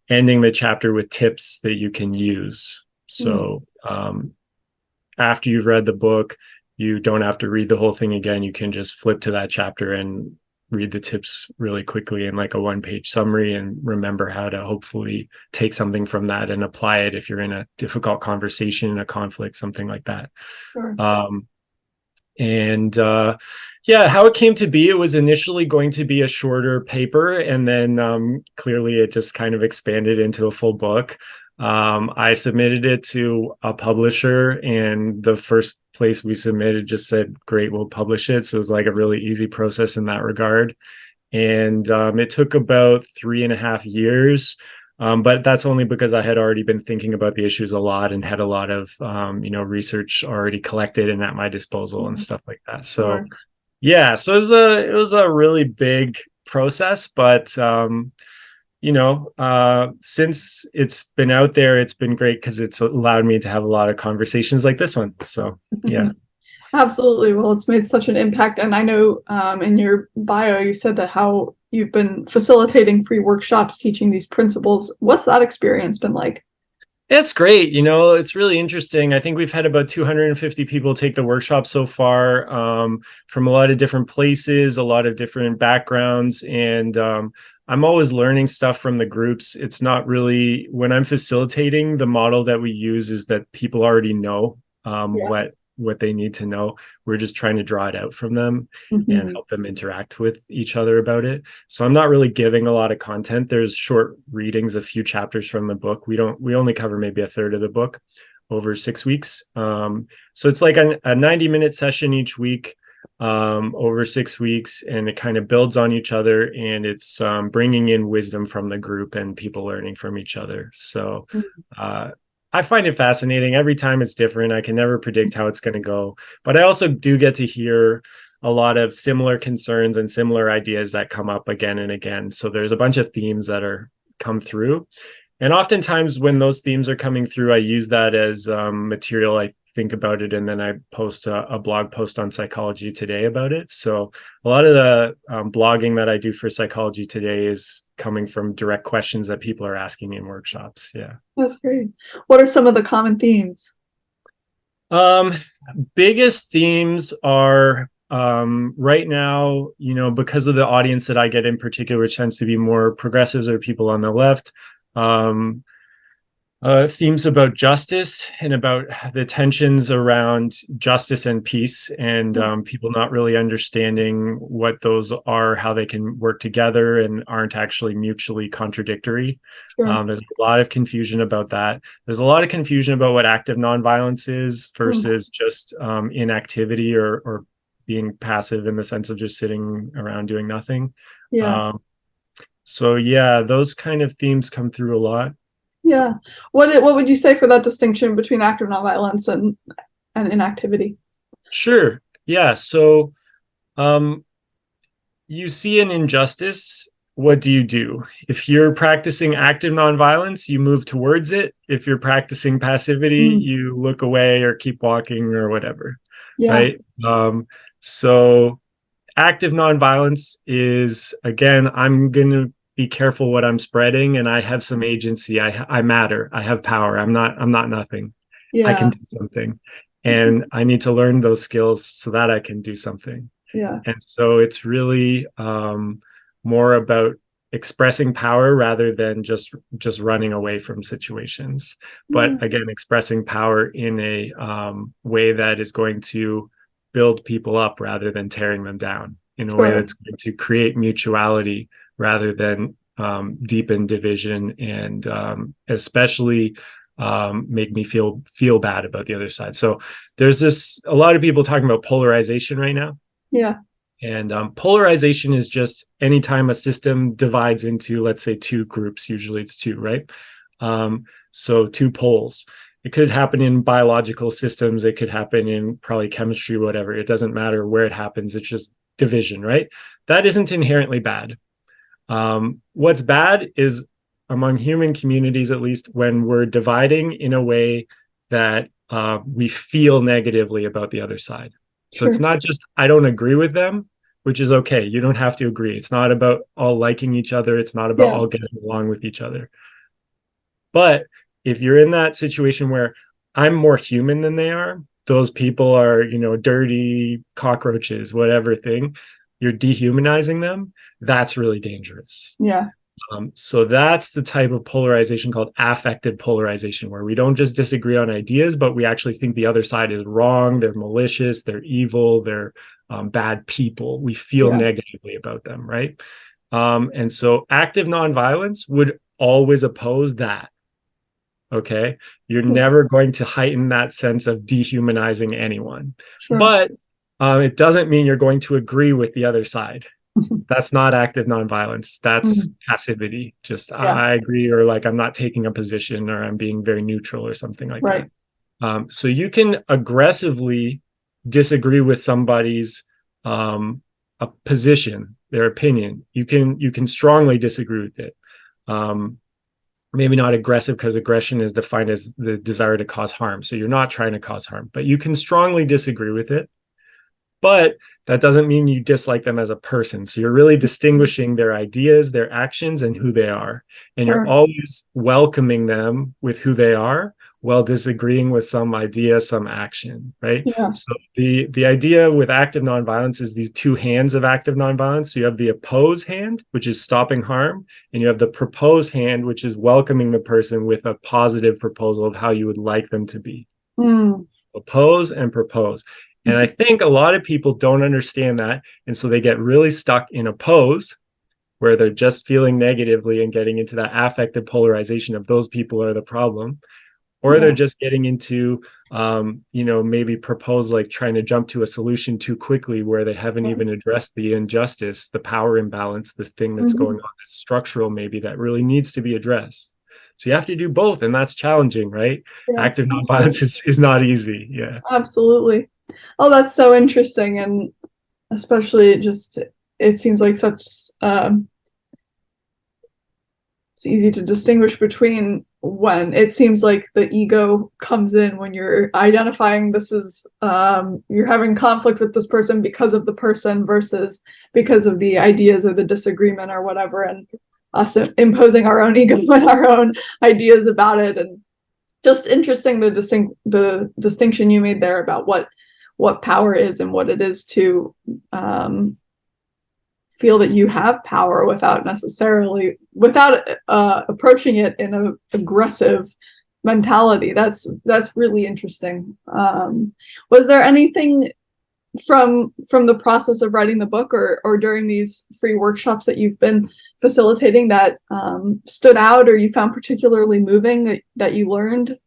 ending the chapter with tips that you can use. So after you've read the book, you don't have to read the whole thing again. You can just flip to that chapter and read the tips really quickly in like a one-page summary and remember how to hopefully take something from that and apply it if you're in a difficult conversation, a conflict, something like that. Sure. Yeah, how it came to be, it was initially going to be a shorter paper, and then clearly it just kind of expanded into a full book. I submitted it to a publisher, and the first place we submitted just said, great, we'll publish it. So it was like a really easy process in that regard. And it took about 3.5 years. But that's only because I had already been thinking about the issues a lot and had a lot of, research already collected and at my disposal and stuff like that. So, Sure. yeah, so it was a really big process, but since it's been out there, it's been great because it's allowed me to have a lot of conversations like this one. So, yeah. Absolutely. Well, it's made such an impact. And I know in your bio, you said that how you've been facilitating free workshops teaching these principles. What's that experience been like? It's great. It's really interesting. I think we've had about 250 people take the workshop so far, from a lot of different places, a lot of different backgrounds. And I'm always learning stuff from the groups. It's not really, when I'm facilitating, the model that we use is that people already know what they need to know. We're just trying to draw it out from them and help them interact with each other about it. So I'm not really giving a lot of content. There's short readings, a few chapters from the book. We only cover maybe a third of the book over 6 weeks. So it's like a 90-minute session each week, over 6 weeks, and it kind of builds on each other, and it's bringing in wisdom from the group and people learning from each other. So I find it fascinating. Every time it's different. I can never predict how it's going to go. But I also do get to hear a lot of similar concerns and similar ideas that come up again and again. So there's a bunch of themes that are come through. And oftentimes when those themes are coming through, I use that as material. I think about it, and then I post a blog post on Psychology Today about it. So a lot of the blogging that I do for Psychology Today is coming from direct questions that people are asking in workshops. Yeah. That's great. What are some of the common themes? Biggest themes are right now, because of the audience that I get in particular, which tends to be more progressives or people on the left, themes about justice and about the tensions around justice and peace, and people not really understanding what those are, how they can work together and aren't actually mutually contradictory. Sure. There's a lot of confusion about that. There's a lot of confusion about what active nonviolence is versus just inactivity or being passive in the sense of just sitting around doing nothing. Yeah. So yeah, those kind of themes come through a lot. Yeah. What would you say for that distinction between active nonviolence and inactivity? Sure. Yeah. So you see an injustice what do you do? If you're practicing active nonviolence, you move towards it. If you're practicing passivity, Mm, you look away or keep walking or whatever, yeah. right? So active nonviolence is, again, I'm going to be careful what I'm spreading, and I have some agency. I matter. I have power. I'm not nothing. I can Yeah. do something, and I need to learn those skills so that I can do something. Yeah. And so it's really more about expressing power rather than just running away from situations. Yeah. But again, expressing power in a way that is going to build people up rather than tearing them down, in a way Sure. that's going to create mutuality rather than deepen division, and especially make me feel bad about the other side. So there's a lot of people talking about polarization right now. Yeah. And polarization is just anytime a system divides into, let's say, two groups. Usually it's two, right? So two poles. It could happen in biological systems. It could happen in probably chemistry, whatever. It doesn't matter where it happens. It's just division, right? That isn't inherently bad. What's bad is, among human communities, at least, when we're dividing in a way that we feel negatively about the other side. So it's Sure. not just, I don't agree with them, which is okay. You don't have to agree. It's not about all liking each other. It's not about Yeah. all getting along with each other. But if you're in that situation where I'm more human than they are, those people are, dirty cockroaches, whatever thing, you're dehumanizing them. That's really dangerous. Yeah. So that's the type of polarization called affective polarization, where we don't just disagree on ideas, but we actually think the other side is wrong. They're malicious, they're evil, they're bad people. We feel Yeah. negatively about them, right? And so active nonviolence would always oppose that. Okay. You're never going to heighten that sense of dehumanizing anyone. Sure. But it doesn't mean you're going to agree with the other side. That's not active nonviolence. That's Mm, passivity. Just yeah. I agree, or like I'm not taking a position, or I'm being very neutral or something like that. Right. So you can aggressively disagree with somebody's a position, their opinion. You can strongly disagree with it. Um, Maybe not aggressive, because aggression is defined as the desire to cause harm. So you're not trying to cause harm, but you can strongly disagree with it. But that doesn't mean you dislike them as a person. So you're really distinguishing their ideas, their actions, and who they are. And you're Sure. always welcoming them with who they are, while disagreeing with some idea, some action, right? Yeah. So the idea with active nonviolence is these two hands of active nonviolence. So you have the oppose hand, which is stopping harm, and you have the propose hand, which is welcoming the person with a positive proposal of how you would like them to be. Mm, Oppose and propose. And I think a lot of people don't understand that. And so they get really stuck in oppose, where they're just feeling negatively and getting into that affective polarization of those people are the problem. Or they're yeah. just getting into, maybe propose, like trying to jump to a solution too quickly, where they haven't Right. even addressed the injustice, the power imbalance, the thing that's Mhm. going on, that's structural, maybe, that really needs to be addressed. So you have to do both, and that's challenging, right? Yeah. Active nonviolence Absolutely. is not easy. Yeah. Absolutely. Oh, that's so interesting, and especially just it seems like such it's easy to distinguish between when it seems like the ego comes in when you're identifying this is you're having conflict with this person because of the person versus because of the ideas or the disagreement or whatever, and us imposing our own ego and our own ideas about it. And just interesting the distinction you made there about what power is and what it is to feel that you have power without necessarily without approaching it in an aggressive mentality. That's really interesting. Was there anything from the process of writing the book or during these free workshops that you've been facilitating that stood out or you found particularly moving that you learned?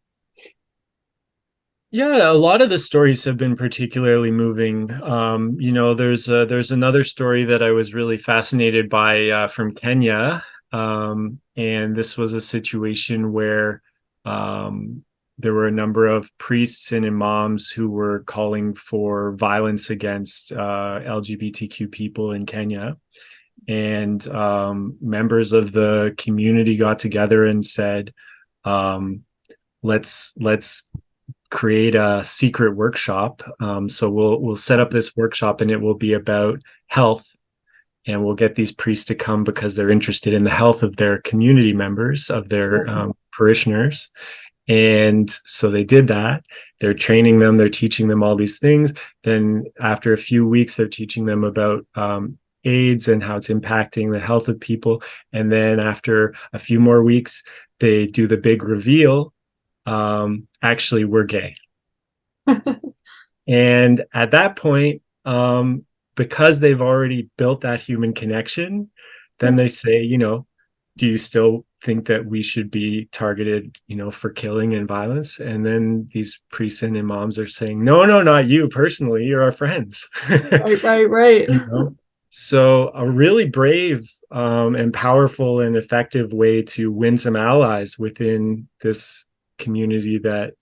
Yeah, a lot of the stories have been particularly moving. There's another story that I was really fascinated by from Kenya, and this was a situation where there were a number of priests and imams who were calling for violence against LGBTQ people in Kenya. and members of the community got together and said, let's create a secret workshop. So we'll set up this workshop, and it will be about health, and we'll get these priests to come because they're interested in the health of their community members, of their parishioners. And so they did that. They're training them, they're teaching them all these things. Then after a few weeks, they're teaching them about AIDS and how it's impacting the health of people. And then after a few more weeks, they do the big reveal. Actually, we're gay. And at that point, because they've already built that human connection, then they say, do you still think that we should be targeted, for killing and violence? And then these priests and imams are saying, no, not you personally, you're our friends. Right. So a really brave and powerful and effective way to win some allies within this community that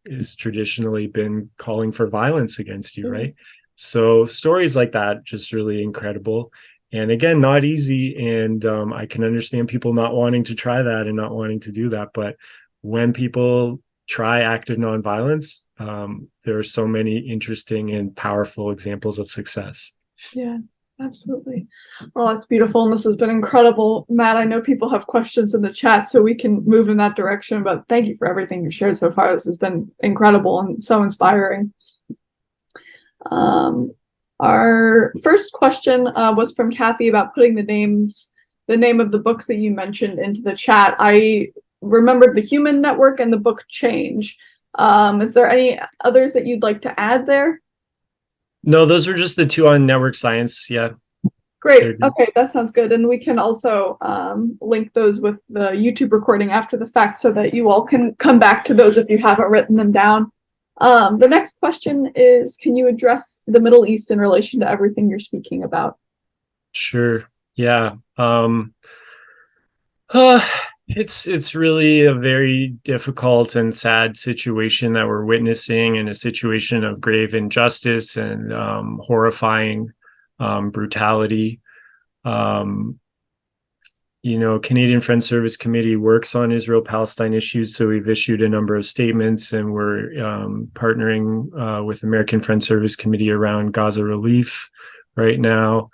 is traditionally been calling for violence against you, right? So stories like that, just really incredible. And again, not easy. And I can understand people not wanting to try that and not wanting to do that. But when people try active nonviolence, there are so many interesting and powerful examples of success. Yeah, absolutely. Well, that's beautiful. And this has been incredible. Matt, I know people have questions in the chat, so we can move in that direction. But thank you for everything you've shared so far. This has been incredible and so inspiring. Our first question was from Kathy about putting the name of the books that you mentioned into the chat. I remembered The Human Network and the book Change. Is there any others that you'd like to add there? No, those are just the two on network science. Yeah. Great. Okay, that sounds good. And we can also link those with the YouTube recording after the fact so that you all can come back to those if you haven't written them down. The next question is, can you address the Middle East in relation to everything you're speaking about? Sure. Yeah. It's really a very difficult and sad situation that we're witnessing, and a situation of grave injustice and horrifying brutality. Canadian Friends Service Committee works on Israel-Palestine issues, so we've issued a number of statements, and we're partnering with American Friends Service Committee around Gaza relief right now.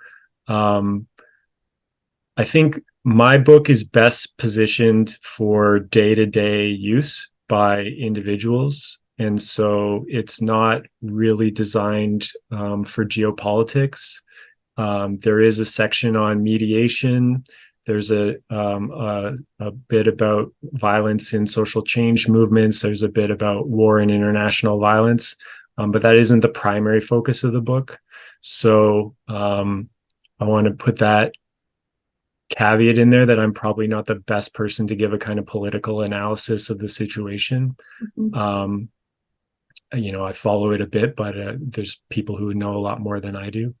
I think my book is best positioned for day-to-day use by individuals, and so it's not really designed for geopolitics. There is a section on mediation. There's a bit about violence in social change movements. There's a bit about war and international violence, but that isn't the primary focus of the book. So I want to put that caveat in there that I'm probably not the best person to give a kind of political analysis of the situation. I follow it a bit, but there's people who know a lot more than I do.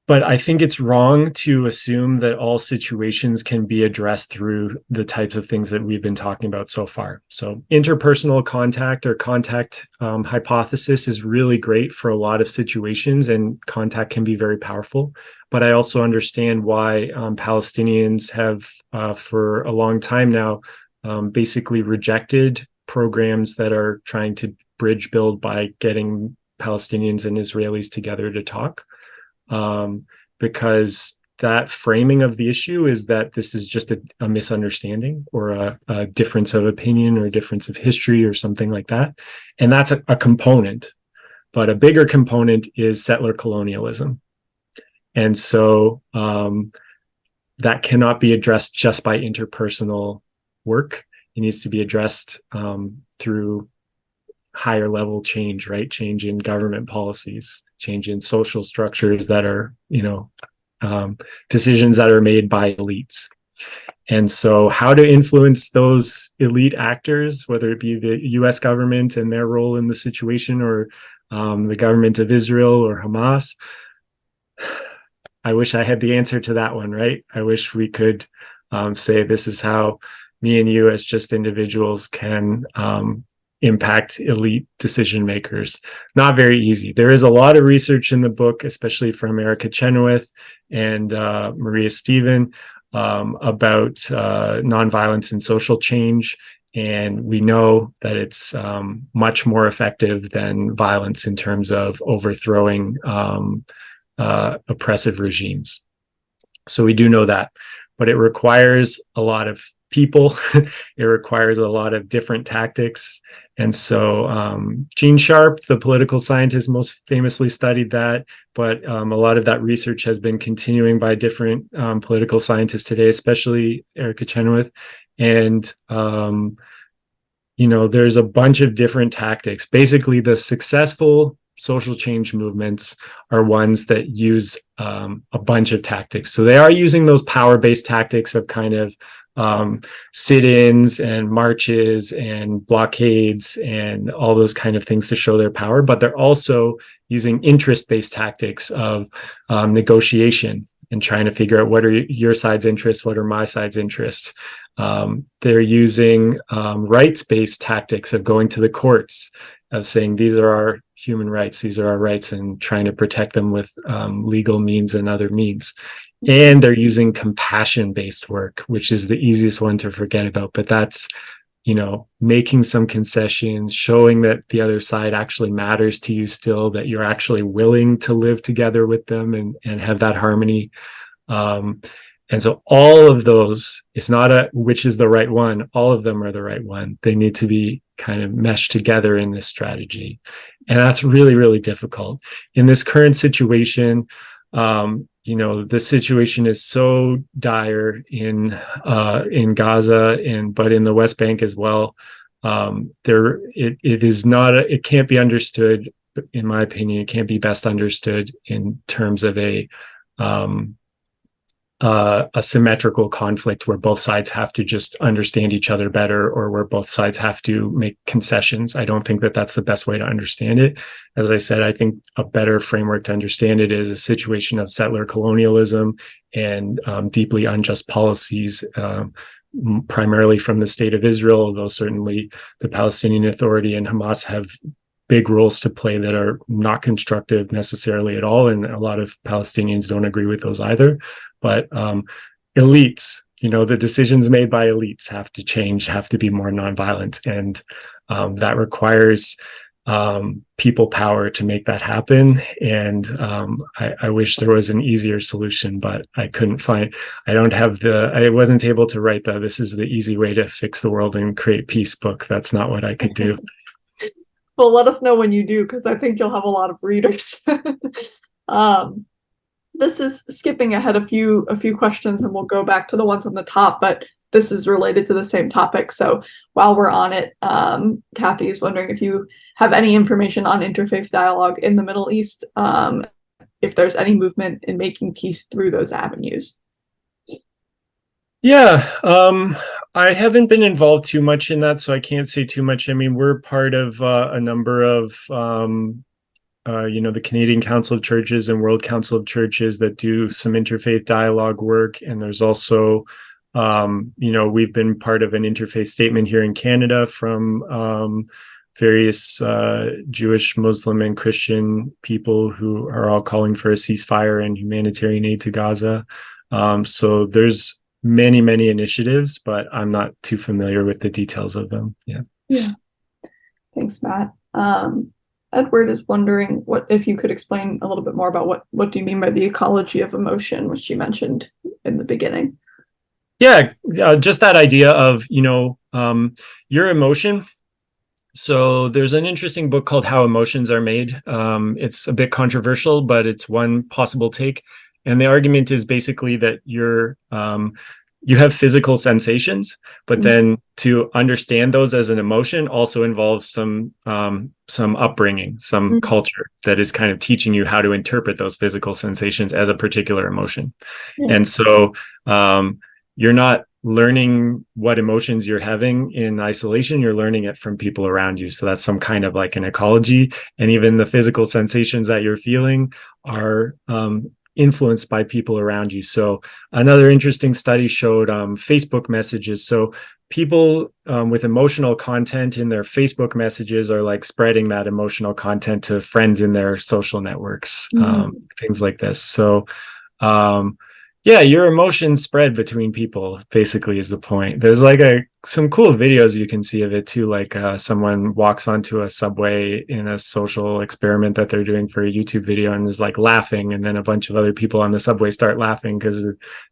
But I think it's wrong to assume that all situations can be addressed through the types of things that we've been talking about so far. So interpersonal contact or contact hypothesis is really great for a lot of situations, and contact can be very powerful. But I also understand why Palestinians have, for a long time now, basically rejected programs that are trying to bridge build by getting Palestinians and Israelis together to talk. Because that framing of the issue is that this is just a misunderstanding or a difference of opinion or a difference of history or something like that. And that's a component, but a bigger component is settler colonialism. And so that cannot be addressed just by interpersonal work. It needs to be addressed through higher level change, right? Change in government policies, change in social structures that are, decisions that are made by elites. And so how to influence those elite actors, whether it be the US government and their role in the situation, or the government of Israel or Hamas, I wish I had the answer to that one, right? I wish we could say this is how me and you as just individuals can impact elite decision makers. Not very easy. There is a lot of research in the book, especially from Erica Chenoweth and Maria Stephen, about nonviolence and social change. And we know that it's much more effective than violence in terms of overthrowing oppressive regimes. So we do know that, but it requires a lot of people. It requires a lot of different tactics. And so Gene Sharp, the political scientist, most famously studied that, but a lot of that research has been continuing by different political scientists today, especially Erica Chenoweth. And there's a bunch of different tactics. Basically, the successful social change movements are ones that use a bunch of tactics. So they are using those power-based tactics of kind of sit-ins and marches and blockades and all those kind of things to show their power, but they're also using interest-based tactics of negotiation and trying to figure out what are your side's interests, what are my side's interests. They're using rights-based tactics of going to the courts, of saying these are our human rights, these are our rights, and trying to protect them with legal means and other means. And they're using compassion-based work, which is the easiest one to forget about, but that's, making some concessions, showing that the other side actually matters to you still, that you're actually willing to live together with them and have that harmony. And so all of those, it's not a which is the right one, all of them are the right one. They need to be kind of meshed together in this strategy. And that's really, really difficult. In this current situation, the situation is so dire in Gaza but in the West Bank as well. It can't be understood, in my opinion, it can't be best understood in terms of a symmetrical conflict where both sides have to just understand each other better, or where both sides have to make concessions. I don't think that that's the best way to understand it. As I said, I think a better framework to understand it is a situation of settler colonialism and deeply unjust policies, primarily from the state of Israel, although certainly the Palestinian Authority and Hamas have big roles to play that are not constructive necessarily at all. And a lot of Palestinians don't agree with those either. But elites, the decisions made by elites have to change, have to be more nonviolent. And that requires people power to make that happen. And I wish there was an easier solution, but I wasn't able to write this is the easy way to fix the world and create peace book. That's not what I could do. Well, let us know when you do, because I think you'll have a lot of readers. This is skipping ahead a few questions, and we'll go back to the ones on the top, but this is related to the same topic. So while we're on it, Kathy is wondering if you have any information on interfaith dialogue in the Middle East, if there's any movement in making peace through those avenues. Yeah, I haven't been involved too much in that, so I can't say too much. I mean, we're part of a number of, the Canadian Council of Churches and World Council of Churches that do some interfaith dialogue work. And there's also, we've been part of an interfaith statement here in Canada from various Jewish, Muslim, and Christian people who are all calling for a ceasefire and humanitarian aid to Gaza. So there's many initiatives, but I'm not too familiar with the details of them. Yeah. Thanks, Matt. Edward is wondering if you could explain a little bit more about what do you mean by the ecology of emotion, which you mentioned in the beginning. Yeah, just that idea of your emotion. So there's an interesting book called How Emotions Are Made. It's a bit controversial, but it's one possible take. And the argument is basically that you have physical sensations, but then to understand those as an emotion also involves some upbringing, some culture that is kind of teaching you how to interpret those physical sensations as a particular emotion. And so you're not learning what emotions you're having in isolation, you're learning it from people around you. So that's some kind of like an ecology. And even the physical sensations that you're feeling are influenced by people around you. So another interesting study showed Facebook messages. So people with emotional content in their Facebook messages are like spreading that emotional content to friends in their social networks, things like this. So yeah, your emotions spread between people, basically, is the point. There's like some cool videos you can see of it too, like someone walks onto a subway in a social experiment that they're doing for a YouTube video and is like laughing, and then a bunch of other people on the subway start laughing because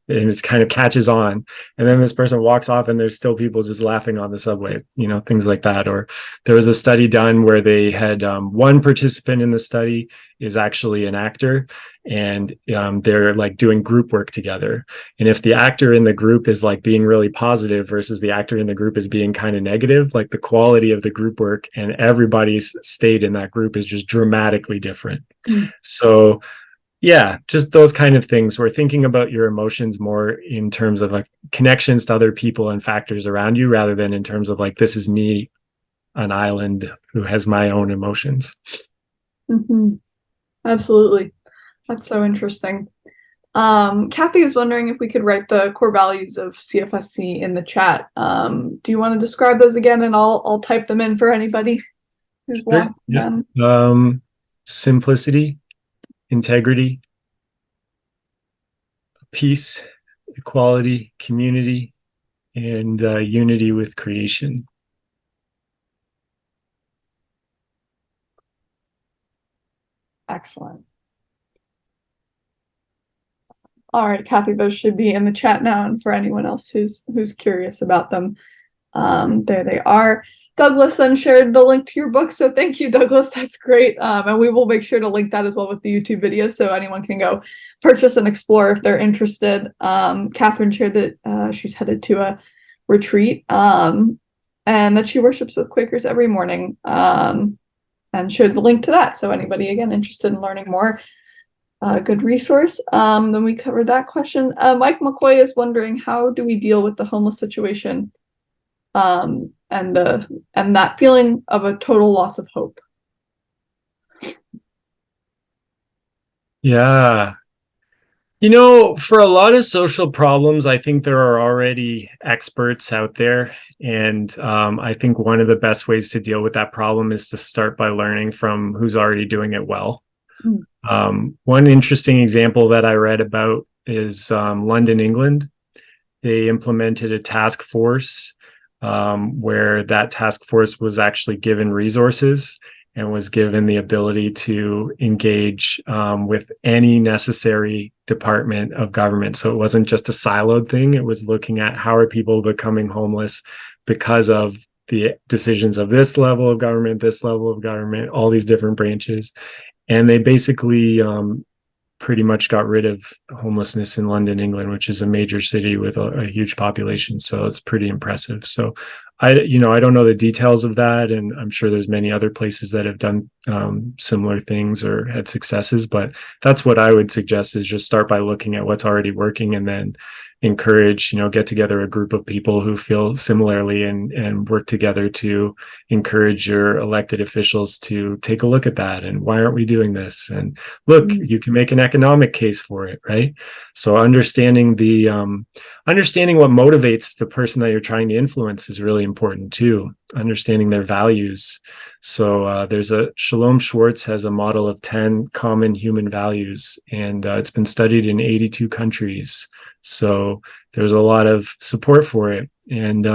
it kind of catches on, and then this person walks off and there's still people just laughing on the subway, things like that. Or there was a study done where they had one participant in the study is actually an actor, and they're like doing group work together, and if the actor in the group is like being really positive versus the actor in the group is being kind of negative, like the quality of the group work and everybody's state in that group is just dramatically different. So yeah, just those kind of things. We're thinking about your emotions more in terms of like connections to other people and factors around you, rather than in terms of like, this is me, an island who has my own emotions. Absolutely. That's so interesting. Kathy is wondering if we could write the core values of CFSC in the chat. Do you want to describe those again, and I'll type them in for anybody who's watching them? Simplicity, integrity, peace, equality, community, and unity with creation. Excellent. All right, Kathy, those should be in the chat now, and for anyone else who's curious about them, there they are. Douglas then shared the link to your book, so thank you, Douglas. That's great, and we will make sure to link that as well with the YouTube video, so anyone can go purchase and explore if they're interested. Catherine shared that she's headed to a retreat, and that she worships with Quakers every morning, and shared the link to that. So anybody, again, interested in learning more, good resource. Then we covered that question. Mike McCoy is wondering, how do we deal with the homeless situation, and that feeling of a total loss of hope? Yeah. For a lot of social problems, I think there are already experts out there. And I think one of the best ways to deal with that problem is to start by learning from who's already doing it well. One interesting example that I read about is London, England. They implemented a task force where that task force was actually given resources and was given the ability to engage with any necessary department of government. So it wasn't just a siloed thing. It was looking at how are people becoming homeless because of the decisions of this level of government, all these different branches. And they basically pretty much got rid of homelessness in London, England, which is a major city with a huge population. So it's pretty impressive. So I don't know the details of that, and I'm sure there's many other places that have done similar things or had successes, but that's what I would suggest, is just start by looking at what's already working, and then encourage, get together a group of people who feel similarly, and work together to encourage your elected officials to take a look at that. And why aren't we doing this? And look, you can make an economic case for it, right? So understanding what motivates the person that you're trying to influence is really important too. Understanding their values. So there's Shalom Schwartz has a model of 10 common human values, and it's been studied in 82 countries. So there's a lot of support for it. And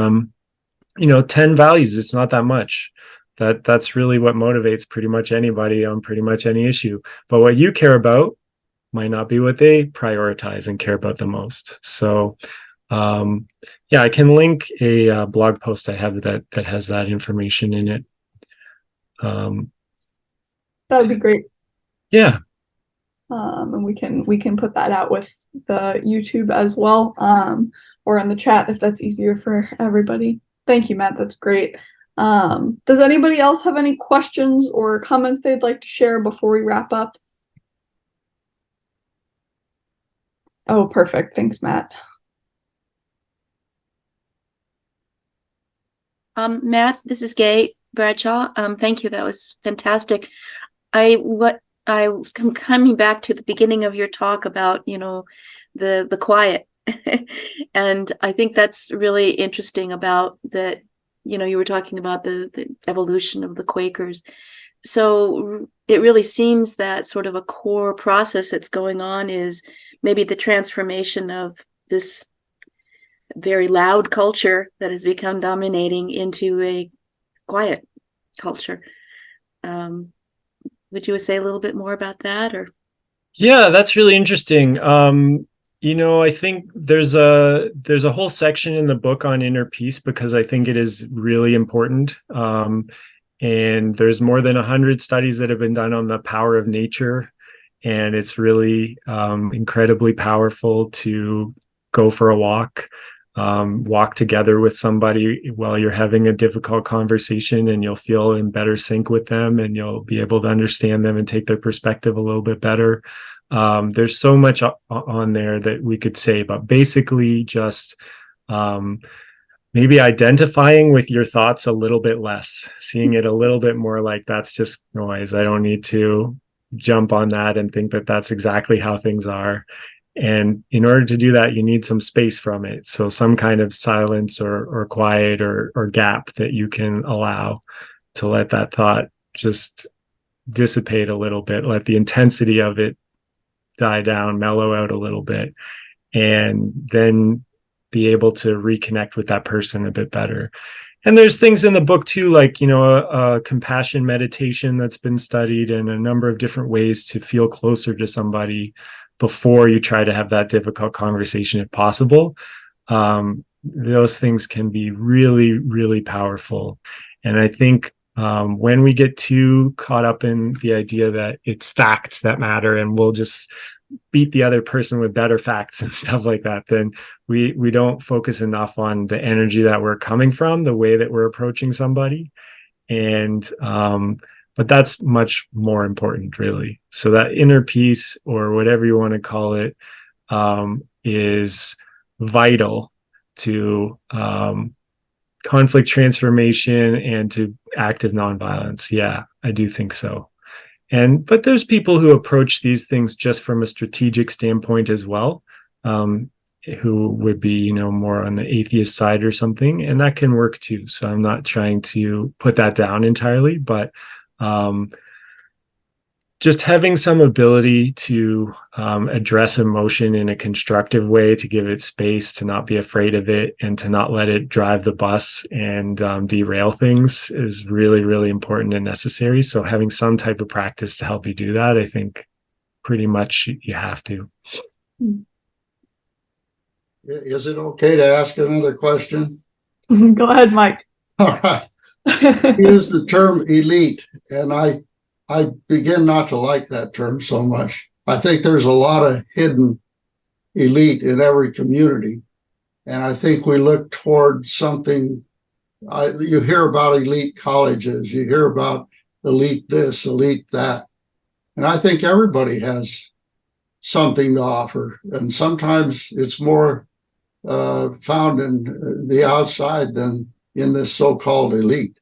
10 values, it's not that much. That's really what motivates pretty much anybody on pretty much any issue. But what you care about might not be what they prioritize and care about the most. So I can link a blog post I have that has that information in it. That would be great. Yeah. And we can put that out with the YouTube as well, or in the chat if that's easier for everybody. Thank you, Matt. That's great. Does anybody else have any questions or comments they'd like to share before we wrap up? Oh, perfect. Thanks, Matt. Matt, this is Gay Bradshaw. Thank you. That was fantastic. I was coming back to the beginning of your talk about, the quiet And I think that's really interesting about that. You were talking about the evolution of the Quakers. So it really seems that sort of a core process that's going on is maybe the transformation of this very loud culture that has become dominating into a quiet culture. Would you say a little bit more about that, or? Yeah, that's really interesting. I think there's a whole section in the book on inner peace because I think it is really important. And there's more than 100 studies that have been done on the power of nature, and it's really incredibly powerful to go for a walk together with somebody while you're having a difficult conversation, and you'll feel in better sync with them, and you'll be able to understand them and take their perspective a little bit better. There's so much on there that we could say, but basically just maybe identifying with your thoughts a little bit less, seeing it a little bit more like that's just noise. I don't need to jump on that and think that that's exactly how things are. And in order to do that, you need some space from it. So some kind of silence or quiet or gap that you can allow to let that thought just dissipate a little bit, let the intensity of it die down, mellow out a little bit, and then be able to reconnect with that person a bit better. And there's things in the book too, like, a compassion meditation that's been studied, and a number of different ways to feel closer to somebody before you try to have that difficult conversation if possible. Those things can be really, really powerful. And I think when we get too caught up in the idea that it's facts that matter and we'll just beat the other person with better facts and stuff like that, then we don't focus enough on the energy that we're coming from, the way that we're approaching somebody. And but that's much more important, really. So that inner peace, or whatever you want to call it, is vital to conflict transformation and to active nonviolence. Yeah, I do think so. But there's people who approach these things just from a strategic standpoint as well, who would be, more on the atheist side or something, and that can work too. So I'm not trying to put that down entirely, but just having some ability to address emotion in a constructive way, to give it space, to not be afraid of it, and to not let it drive the bus and derail things is really, really important and necessary. So having some type of practice to help you do that, I think pretty much you have to. Is it okay to ask another question? Go ahead, Mike. All right. Use the term elite, and I begin not to like that term so much. I think there's a lot of hidden elite in every community, and I think we look toward something. You hear about elite colleges, you hear about elite this, elite that, and I think everybody has something to offer, and sometimes it's more found in the outside than in this so-called elite.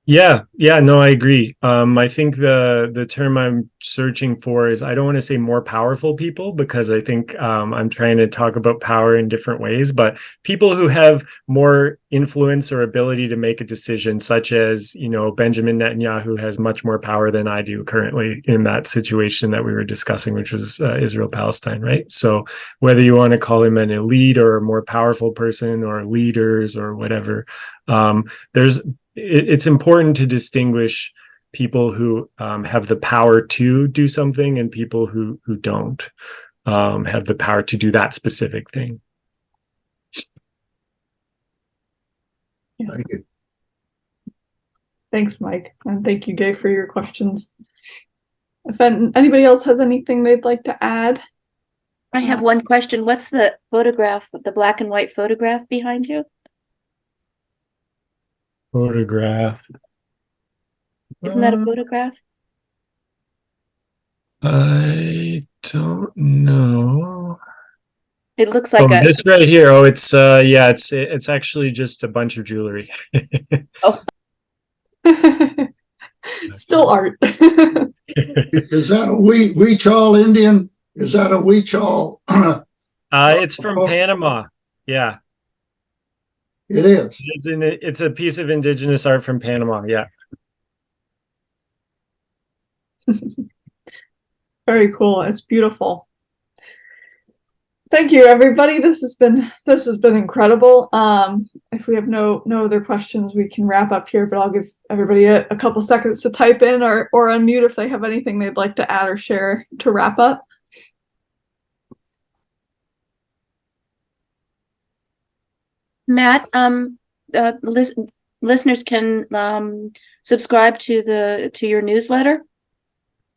Yeah, no, I agree. I think the term I'm searching for is, I don't want to say more powerful people, because I think I'm trying to talk about power in different ways, but people who have more influence or ability to make a decision, such as, Benjamin Netanyahu has much more power than I do currently in that situation that we were discussing, which was Israel-Palestine, right? So whether you want to call him an elite or a more powerful person or leaders or whatever, it's important to distinguish people who have the power to do something and people who don't have the power to do that specific thing. Thank you. Thanks, Mike. And thank you, Gay, for your questions. If anybody else has anything they'd like to add. I have one question. What's the photograph, the black and white photograph behind you? Photograph. Isn't that a photograph? I don't know. It looks like this right here. Oh, it's it's actually just a bunch of jewelry. Oh. Still art. Is that a Weechal Indian? Is that a Huichol? It's from Panama. Yeah, It is. it's a piece of indigenous art from Panama. Yeah. Very cool. It's beautiful. Thank you, everybody. This has been incredible. If we have no other questions, we can wrap up here, but I'll give everybody a couple seconds to type in or unmute if they have anything they'd like to add or share to wrap up. Matt, listeners can subscribe to your newsletter.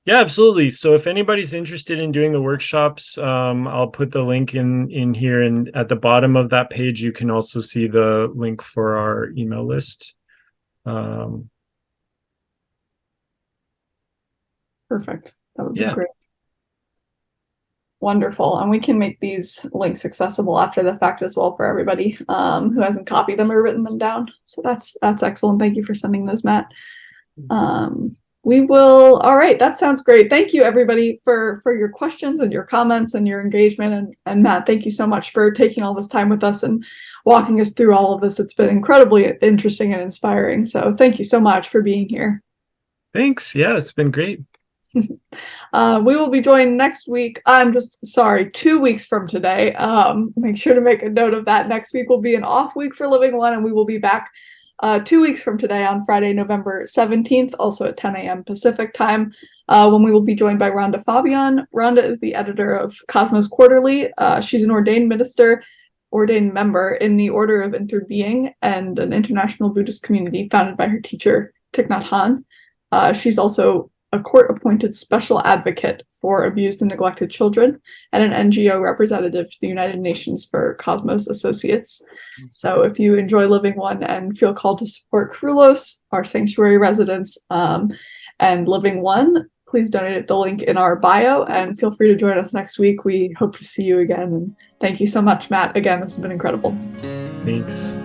Yeah, absolutely. So if anybody's interested in doing the workshops, I'll put the link in here, and at the bottom of that page, you can also see the link for our email list. Perfect. That would be great. Wonderful. And we can make these links accessible after the fact as well for everybody who hasn't copied them or written them down. So that's excellent. Thank you for sending those, Matt. We will. All right. That sounds great. Thank you, everybody, for your questions and your comments and your engagement. And Matt, thank you so much for taking all this time with us and walking us through all of this. It's been incredibly interesting and inspiring. So thank you so much for being here. Thanks. Yeah, it's been great. We will be joined next week. 2 weeks from today. Make sure to make a note of that. Next week will be an off week for Living One, and we will be back 2 weeks from today on Friday, November 17th, also at 10 a.m. Pacific time, when we will be joined by Rhonda Fabian. Rhonda is the editor of Cosmos Quarterly. She's an ordained member in the Order of Interbeing and an international Buddhist community founded by her teacher, Thich Nhat Hanh. She's also a court-appointed special advocate for abused and neglected children, and an NGO representative to the United Nations for Cosmos Associates. So if you enjoy Living One and feel called to support Krulos, our sanctuary residents, and Living One, please donate at the link in our bio, and feel free to join us next week. We hope to see you again. And thank you so much, Matt. Again, this has been incredible. Thanks.